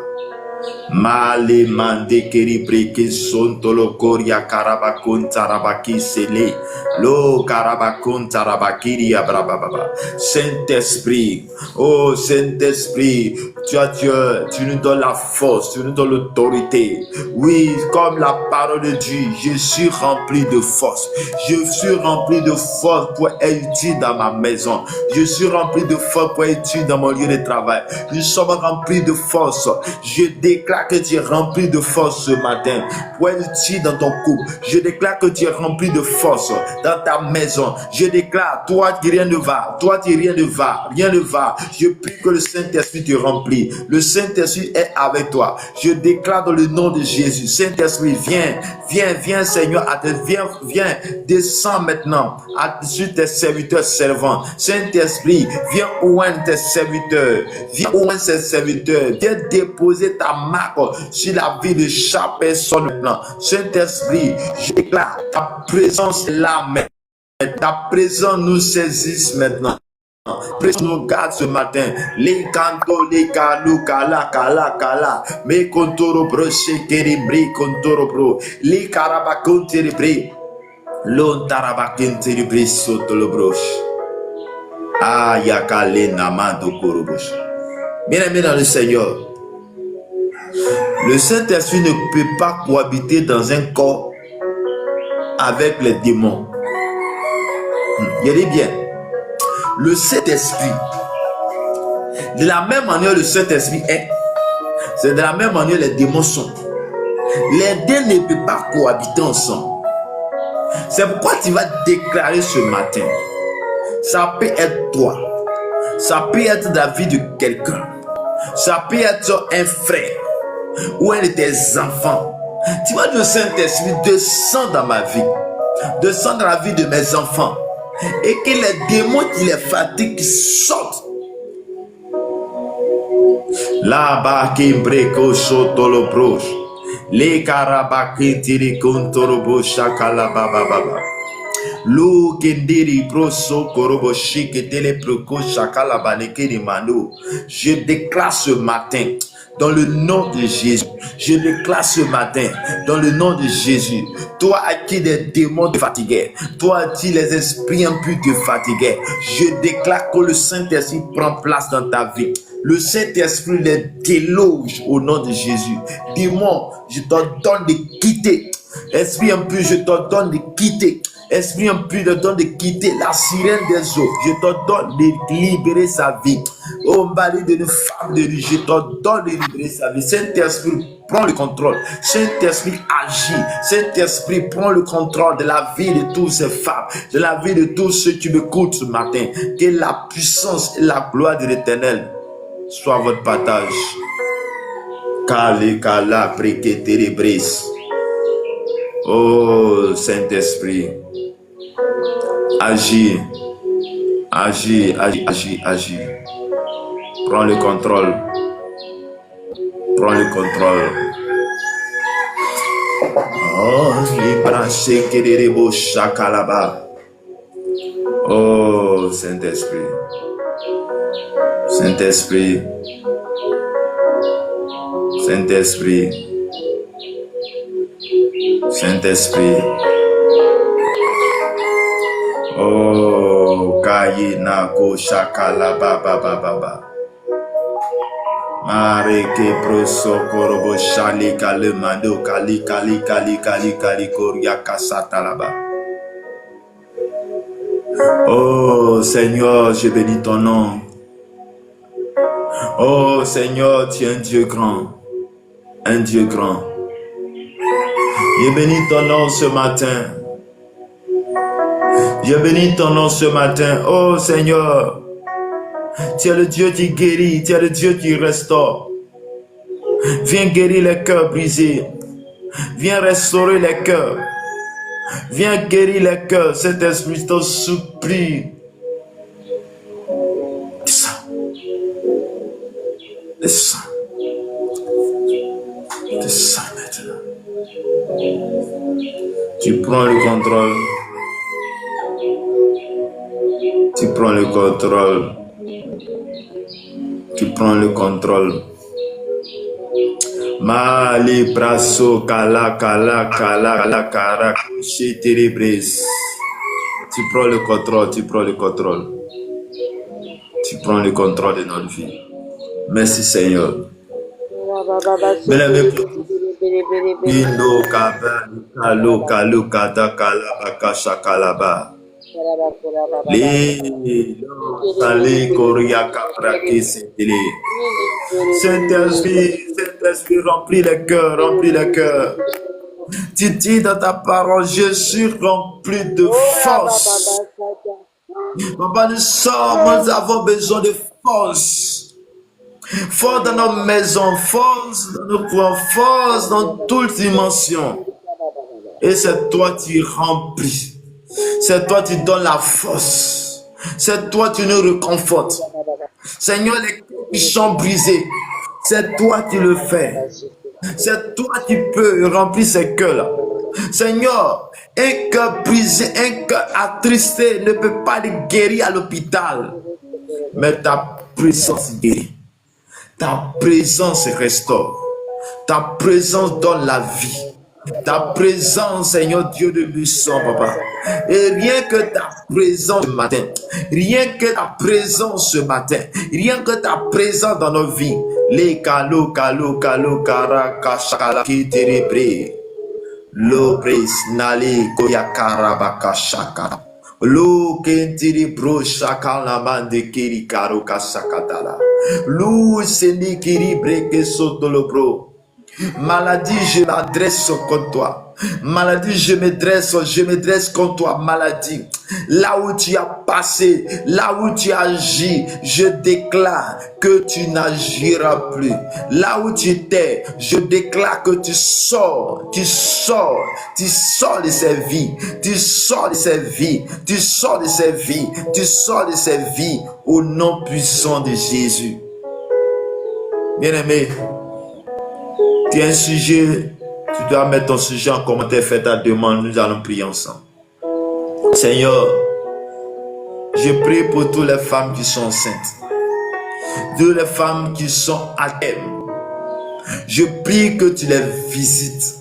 Male mande keri breke sontolo koria karabakon tarabaki sele lo karabakon tarabakiri abrababa. Saint-Esprit, oh Saint-Esprit, tu nous donnes la force, tu nous donnes l'autorité. Oui, comme la parole de Dieu, je suis rempli de force. Je suis rempli de force pour être utile dans ma maison. Je suis rempli de force pour être utile dans mon lieu de travail. Nous sommes remplis de force. Je déclare que tu es rempli de force ce matin pour être utile dans ton couple. Je déclare que tu es rempli de force dans ta maison. Je déclare, toi qui rien ne va, rien ne va. Je prie que le Saint-Esprit te remplit. Le Saint-Esprit est avec toi. Je déclare dans le nom de Jésus, Saint-Esprit, viens Seigneur, viens, descends maintenant sur tes serviteurs servants. Saint-Esprit, viens oindre tes serviteurs, viens déposer ta marque sur la vie de chaque personne maintenant. Saint-Esprit, je déclare ta présence est là maintenant. Ta présence nous saisisse maintenant. Présence nous garde ce matin. Les cantos, les calou, kala, me contoro broche, keribri, contoro bro, les carabacon teribri, l'on tarabakin teribri, soto le broche. Ah, yakale namando koroboche. Bien-aimé dans le Seigneur, le Saint-Esprit ne peut pas cohabiter dans un corps avec les démons. Regardez bien, le Saint-Esprit, de la même manière le Saint-Esprit est, c'est de la même manière les démons sont. Les deux ne peuvent pas cohabiter ensemble. C'est pourquoi tu vas déclarer ce matin, ça peut être toi, ça peut être la vie de quelqu'un, ça peut être un frère ou un de tes enfants. Tu vas dire, Saint-Esprit, descends dans ma vie, descends dans la vie de mes enfants, et que les démons qui les fatiguent sortent. Là-bas, qui breco sotolo broche, les carabaki tiri contorobo chakalababa. L'eau kendiri broso korobo shike tele proko chakalabane kiri mano. Je déclare ce matin, dans le nom de Jésus. Je déclare ce matin, dans le nom de Jésus, toi à qui les démons te fatiguaient, toi à qui les esprits impurs te fatiguaient, je déclare que le Saint-Esprit prend place dans ta vie. Le Saint-Esprit les déloge au nom de Jésus. Démon, je t'ordonne de quitter. Esprit impur, je t'ordonne de quitter. Esprit impur, je t'ordonne de quitter la sirène des eaux. Je t'ordonne de libérer sa vie. Oh, mari d'une femme de lui, je t'ordonne de libérer sa vie. Saint-Esprit, prends le contrôle. Saint-Esprit agit. Saint-Esprit, prends le contrôle de la vie de toutes ces femmes, de la vie de tous ceux qui m'écoutent ce matin. Que la puissance et la gloire de l'Éternel soit votre partage. Kale kala preke terebres. Oh Saint-Esprit, agis, agis, agis, agis, agis. Prends le contrôle. Prends le contrôle. Oh, les branches qui déribent chakalaba. Oh Saint-Esprit, Saint-Esprit, Saint-Esprit, Saint-Esprit. Oh, Kayina ko shakalaba baba baba. Mareke proso korobo shali kalemando kali kali kali kali kali koria kasatalaba. Oh Seigneur, je bénis ton nom. Oh Seigneur, tu es un Dieu grand, un Dieu grand. Je bénis ton nom ce matin. Je bénis ton nom ce matin. Oh Seigneur, tu es le Dieu qui guérit, tu es le Dieu qui restaure. Viens guérir les cœurs brisés. Viens restaurer les cœurs. Viens guérir les cœurs. Cet esprit te supplie. Descends. Descends. Descends maintenant. Tu prends le contrôle. Tu prends le contrôle. Tu prends le contrôle. Mali brasso kala kala kala kala kara chétérébres. Tu prends le contrôle, tu prends le contrôle. Tu prends le contrôle de notre vie. Merci Seigneur. Bien-aimé, Indo kaba kalo kalo kata kala bakasha kalaba. Saint-Esprit, Saint-Esprit, remplis les cœurs, remplis les cœurs. Tu dis dans ta parole, je suis rempli de force. Papa, nous avons besoin de force. Force dans nos maisons, force dans nos coins, force dans toutes dimensions. Et c'est toi qui remplis. C'est toi qui donnes la force. C'est toi qui nous réconfortes. Seigneur, les cœurs qui sont brisés, c'est toi qui le fais. C'est toi qui peux remplir ces cœurs-là. Seigneur, un cœur brisé, un cœur attristé ne peut pas être guéri à l'hôpital. Mais ta présence guérit. Ta présence restaure. Ta présence donne la vie. Ta présence, Seigneur Dieu de puissant, Papa. Et rien que ta présence ce matin, rien que ta présence ce matin, rien que ta présence dans nos vies, les kalo kalo kalo kara kashakala ki terebre, lo pres nali koyakara bakashaka, lo kentiri bro shakala mande kiri karo kashakatala, lo seni kiri breke sotolo bro. Maladie, je m'adresse contre toi. Maladie, je me dresse contre toi, maladie. Là où tu as passé, là où tu agis, je déclare que tu n'agiras plus. Là où tu étais, je déclare que tu sors de ces vies, tu sors de ces vies, tu sors de ces vies, tu sors de ces vies, au nom puissant de Jésus. Bien-aimé, tu as un sujet, tu dois mettre ton sujet en commentaire, fais ta demande, nous allons prier ensemble. Seigneur, je prie pour toutes les femmes qui sont enceintes, toutes les femmes qui sont à terme, Je prie que tu les visites.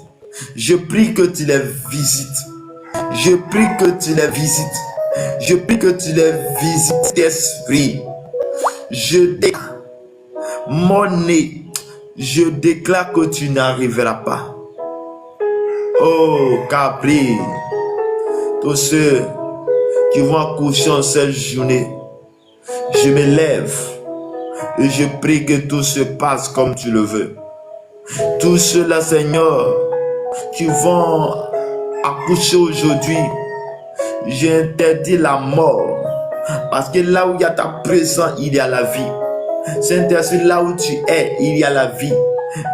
Je prie que tu les visites. Je prie que tu les visites. Je prie que tu les visites, esprit. Je déclare mon nez. Je déclare que tu n'arriveras pas. Oh, Capri, tous ceux qui vont accoucher en cette journée, je me lève et je prie que tout se passe comme tu le veux. Tous ceux-là, Seigneur, qui vont accoucher aujourd'hui, j'interdis la mort. Parce que là où il y a ta présence, il y a la vie. Saint-Esprit, là où tu es, il y a la vie.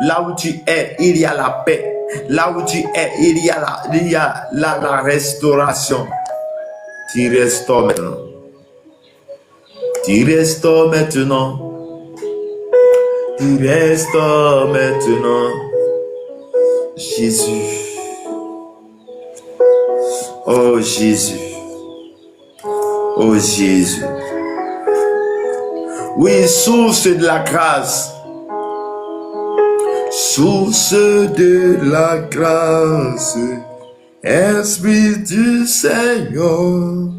Là où tu es, il y a la paix. Là où tu es, il y a la restauration. Tu restaures maintenant. Tu restaures maintenant. Tu restaures maintenant. Jésus. Oh Jésus. Oh Jésus. Oui, source de la grâce. Source de la grâce. Esprit du Seigneur.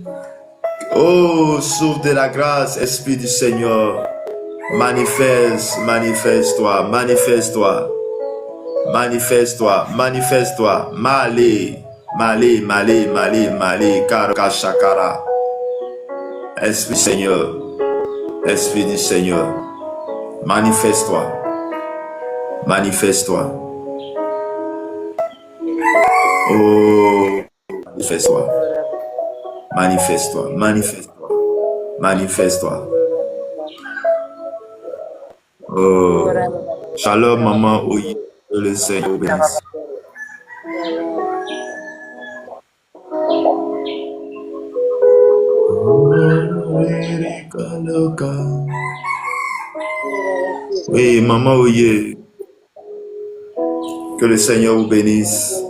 Oh, source de la grâce, Esprit du Seigneur. Manifeste, manifeste-toi, manifeste-toi. Manifeste-toi, manifeste-toi. Malé, malé, malé, malé, malé, karkashakara. Esprit du Seigneur. Esprit du Seigneur. Manifeste-toi. Manifeste-toi. Oh, manifeste-toi. Manifeste-toi. Manifeste-toi. Manifeste-toi. Oh, shalom, maman. Oui, que le Seigneur vous bénisse. Oui, maman, oui. Que le Seigneur vous bénisse.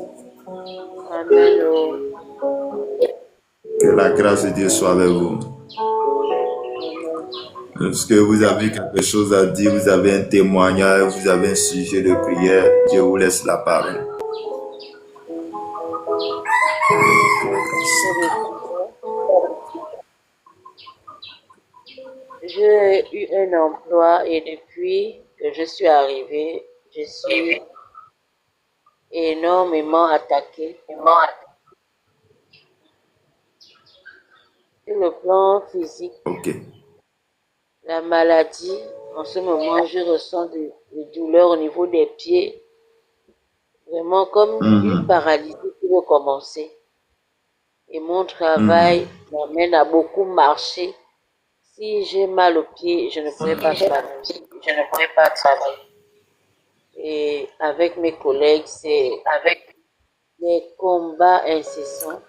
Que la grâce de Dieu soit avec vous. Est-ce que vous avez quelque chose à dire, vous avez un témoignage, vous avez un sujet de prière, Dieu vous laisse la parole. J'ai eu un emploi et depuis que je suis arrivée, je suis énormément attaquée. Sur le plan physique, Ok. la maladie, en ce moment, je ressens des douleurs au niveau des pieds, vraiment comme une paralysie qui veut commencer. Et mon travail m'amène à beaucoup marcher. Si j'ai mal aux pieds, je ne pourrais pas travailler. Et avec mes collègues, c'est avec des combats incessants.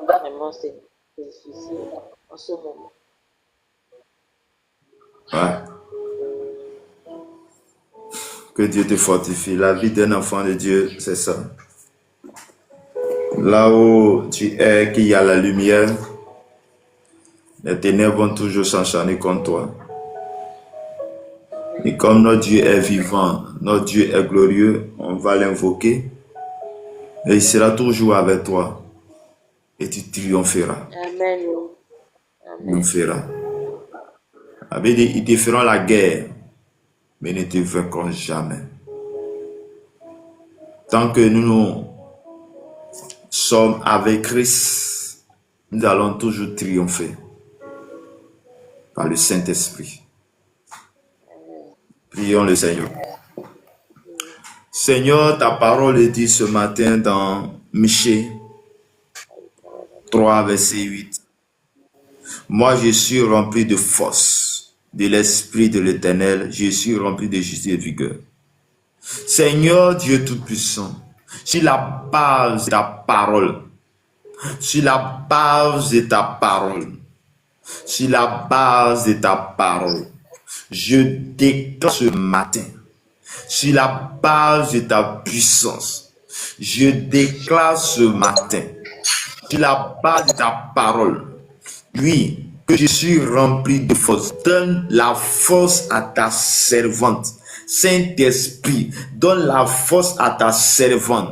Vraiment, c'est difficile en ce moment. Ouais. Que Dieu te fortifie. La vie d'un enfant de Dieu, c'est ça. Là où tu es, qu'il y a la lumière, les ténèbres vont toujours s'enchaîner contre toi. Et comme notre Dieu est vivant, notre Dieu est glorieux, on va l'invoquer. Et il sera toujours avec toi. Et tu triompheras. Amen. Triompheras. Ils te feront la guerre, mais ne te vaincront jamais. Tant que nous sommes avec Christ, nous allons toujours triompher par le Saint-Esprit. Prions le Seigneur. Seigneur, ta parole dit ce matin dans Michée 3, verset 8. Moi, je suis rempli de force, de l'Esprit de l'Éternel. Je suis rempli de justice et de vigueur. Seigneur Dieu Tout-Puissant, sur la base de ta parole, sur la base de ta parole, sur la base de ta parole, je déclare ce matin, sur la base de ta puissance, je déclare ce matin, sur la base de ta parole, oui, que je suis rempli de force. Donne la force à ta servante. Saint-Esprit, donne la force à ta servante.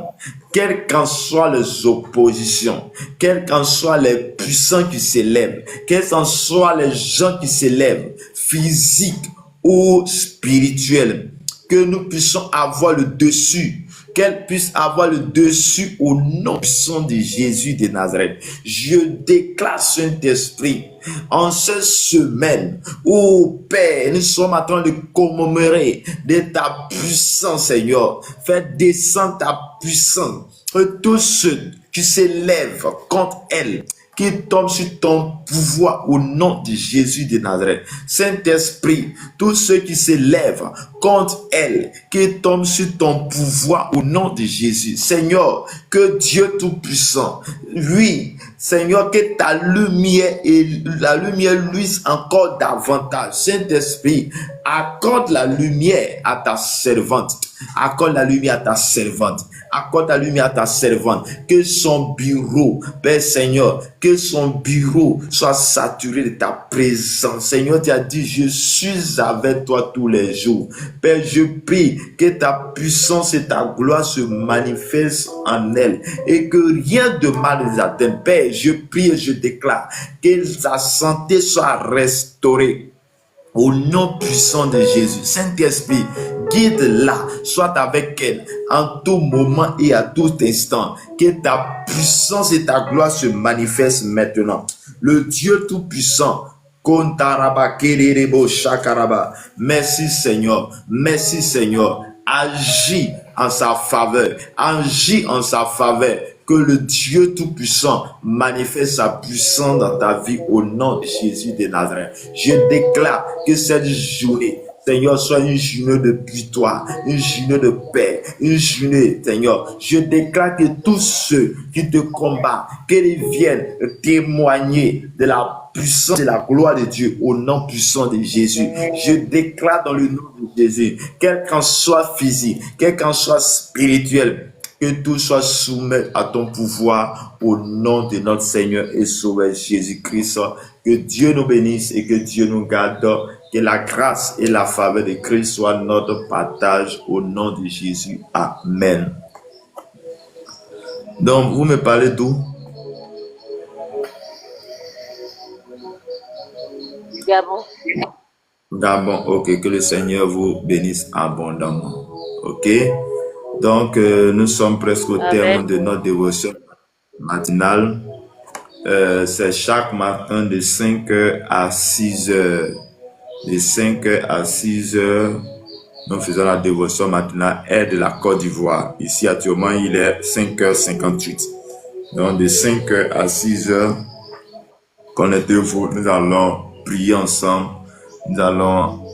Quelles qu'en soient les oppositions, quels qu'en soient les puissants qui s'élèvent, quels qu'en soient les gens qui s'élèvent, physiques ou spirituels, que nous puissions avoir le dessus, qu'elle puisse avoir le dessus au nom puissant de Jésus de Nazareth. Je déclare, Saint-Esprit, en cette semaine où, Père, nous sommes en train de commémorer de ta puissance, Seigneur. Fais descendre ta puissance. Que tous ceux qui s'élèvent contre elle, qui tombe sur ton pouvoir au nom de Jésus de Nazareth. Saint-Esprit, tous ceux qui s'élèvent contre elle, qui tombent sur ton pouvoir au nom de Jésus. Seigneur, que Dieu Tout-Puissant, oui, Seigneur, que ta lumière et la lumière luise encore davantage. Saint-Esprit, accorde la lumière à ta servante. Accorde la lumière à ta servante. Accorde la lumière à ta servante. Que son bureau, Père Seigneur, que son bureau soit saturé de ta présence. Seigneur, tu as dit, je suis avec toi tous les jours. Père, je prie que ta puissance et ta gloire se manifestent en elle et que rien de mal ne les atteigne. Père, je prie et je déclare que sa santé soit restaurée. Au nom puissant de Jésus, Saint-Esprit, guide-la, sois avec elle en tout moment et à tout instant. Que ta puissance et ta gloire se manifestent maintenant. Le Dieu Tout-Puissant, merci Seigneur, merci Seigneur. Agis en sa faveur, agis en sa faveur. Que le Dieu Tout-Puissant manifeste sa puissance dans ta vie au nom de Jésus de Nazareth. Je déclare que cette journée, Seigneur, soit une journée de victoire, une journée de paix, une journée, Seigneur. Je déclare que tous ceux qui te combattent, qu'ils viennent témoigner de la puissance et la gloire de Dieu au nom puissant de Jésus. Je déclare dans le nom de Jésus, quel qu'en soit physique, quel qu'en soit spirituel, que tout soit soumis à ton pouvoir au nom de notre Seigneur et Sauveur Jésus-Christ. Que Dieu nous bénisse et que Dieu nous garde. Que la grâce et la faveur de Christ soient notre partage au nom de Jésus. Amen. Donc, vous me parlez d'où? Gabon. Gabon, ok. Que le Seigneur vous bénisse abondamment. Ok. Donc, nous sommes presque au terme de notre dévotion matinale. C'est chaque matin de 5h à 6h. De 5h à 6h, nous faisons la dévotion matinale air de la Côte d'Ivoire. Ici, actuellement, il est 5h58. Donc, de 5h à 6h, connectez-vous, nous allons prier ensemble. Nous allons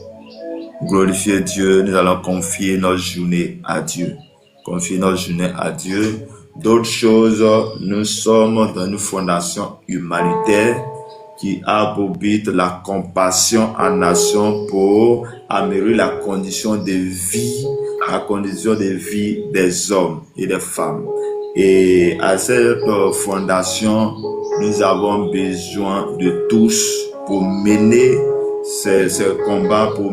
glorifier Dieu. Nous allons confier notre journée à Dieu. Confier notre journée à Dieu. D'autres choses, nous sommes dans une fondation humanitaire qui a pour but la compassion en nation pour améliorer la condition de vie des hommes et des femmes. Et à cette fondation, nous avons besoin de tous pour mener ces combats, pour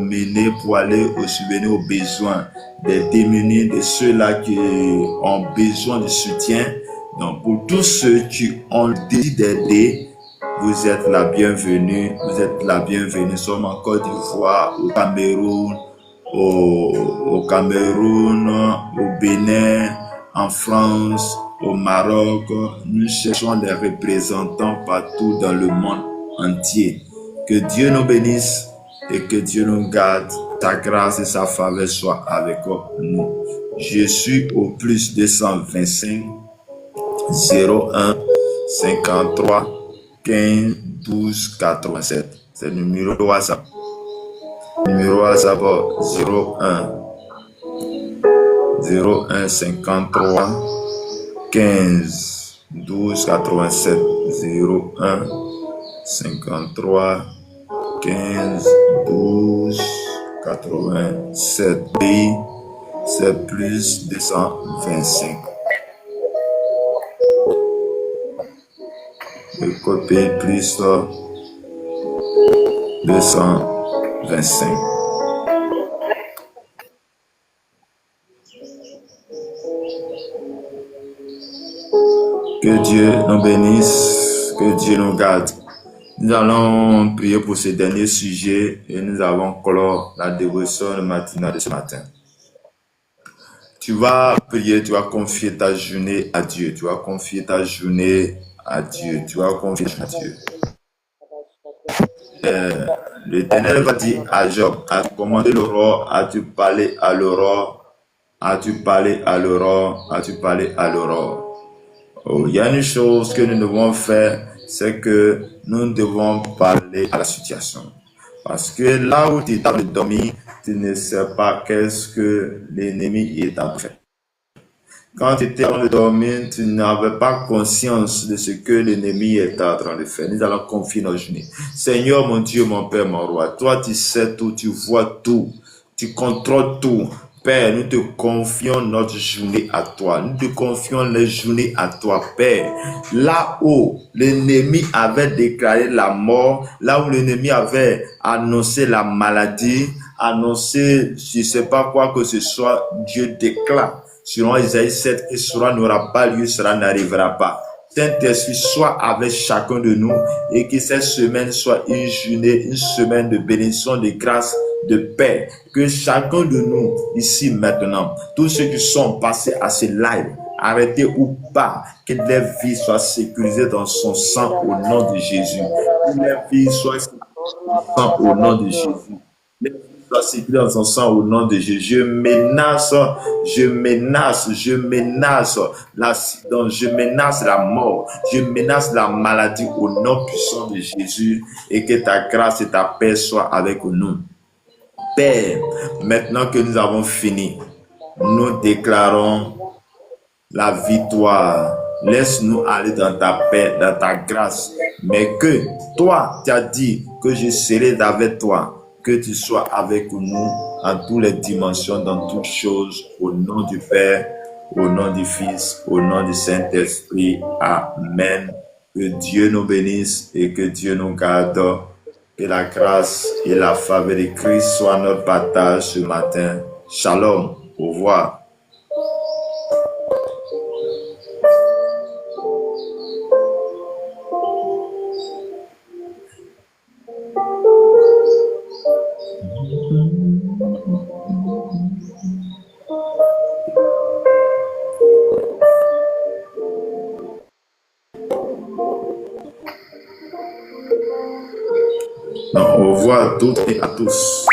aller subvenir aux besoins des démunis, de ceux-là qui ont besoin de soutien. Donc, pour tous ceux qui ont le désir d'aider, vous êtes la bienvenue. Vous êtes la bienvenue. Nous sommes en Côte d'Ivoire, au Cameroun, au Bénin, en France, au Maroc. Nous cherchons des représentants partout dans le monde entier. Que Dieu nous bénisse et que Dieu nous garde. Ta grâce et sa faveur soient avec nous. Je suis au plus 225 01 53 15 12 87. C'est le numéro WhatsApp. Numéro WhatsApp 01 53 15 12 87. 01 53 15 12 87. Et c'est plus 225. Le code pays plus 225. Dieu nous bénisse, que Dieu nous garde. Nous allons prier pour ce dernier sujet et nous allons clore la dévotion matinale de ce matin. Tu vas prier, tu vas confier ta journée à Dieu. Tu vas confier ta journée à Dieu. Tu vas confier à Dieu. L'Éternel va dire à Job, as-tu commandé l'aurore, as-tu parlé à l'aurore, as-tu parlé à l'aurore, as-tu parlé à l'aurore. Oh, il y a une chose que nous devons faire, c'est que nous devons parler à la situation. Parce que là où tu es en train de dormir, tu ne sais pas qu'est-ce que l'ennemi est en train de faire. Quand tu étais en train de dormir, tu n'avais pas conscience de ce que l'ennemi est en train de faire. Nous allons confier nos journées. Seigneur, mon Dieu, mon Père, mon Roi, toi tu sais tout, tu vois tout, tu contrôles tout. Père, nous te confions notre journée à toi. Nous te confions les journées à toi, Père. Là où l'ennemi avait déclaré la mort, là où l'ennemi avait annoncé la maladie, annoncé, je ne sais pas quoi que ce soit, Dieu déclare. Selon Isaïe 7, que cela n'aura pas lieu, cela n'arrivera pas. Saint-Esprit soit avec chacun de nous et que cette semaine soit une journée, une semaine de bénédiction, de grâce, de paix. Que chacun de nous, ici maintenant, tous ceux qui sont passés à ce live, arrêtés ou pas, que leur vie soit sécurisée dans son sang au nom de Jésus. Que leur vie soit sécurisée dans son sang au nom de Jésus. Soit sécurisé dans son sang au nom de Jésus. Je menace l'accident, je menace la mort, je menace la maladie au nom puissant de Jésus et que ta grâce et ta paix soient avec nous. Père, maintenant que nous avons fini, nous déclarons la victoire. Laisse-nous aller dans ta paix, dans ta grâce, mais que toi, tu as dit que je serai avec toi. Que tu sois avec nous en toutes les dimensions, dans toutes choses, au nom du Père, au nom du Fils, au nom du Saint-Esprit. Amen. Que Dieu nous bénisse et que Dieu nous garde. Que la grâce et la faveur de Christ soient notre partage ce matin. Shalom. Au revoir. Au revoir à toutes et à tous.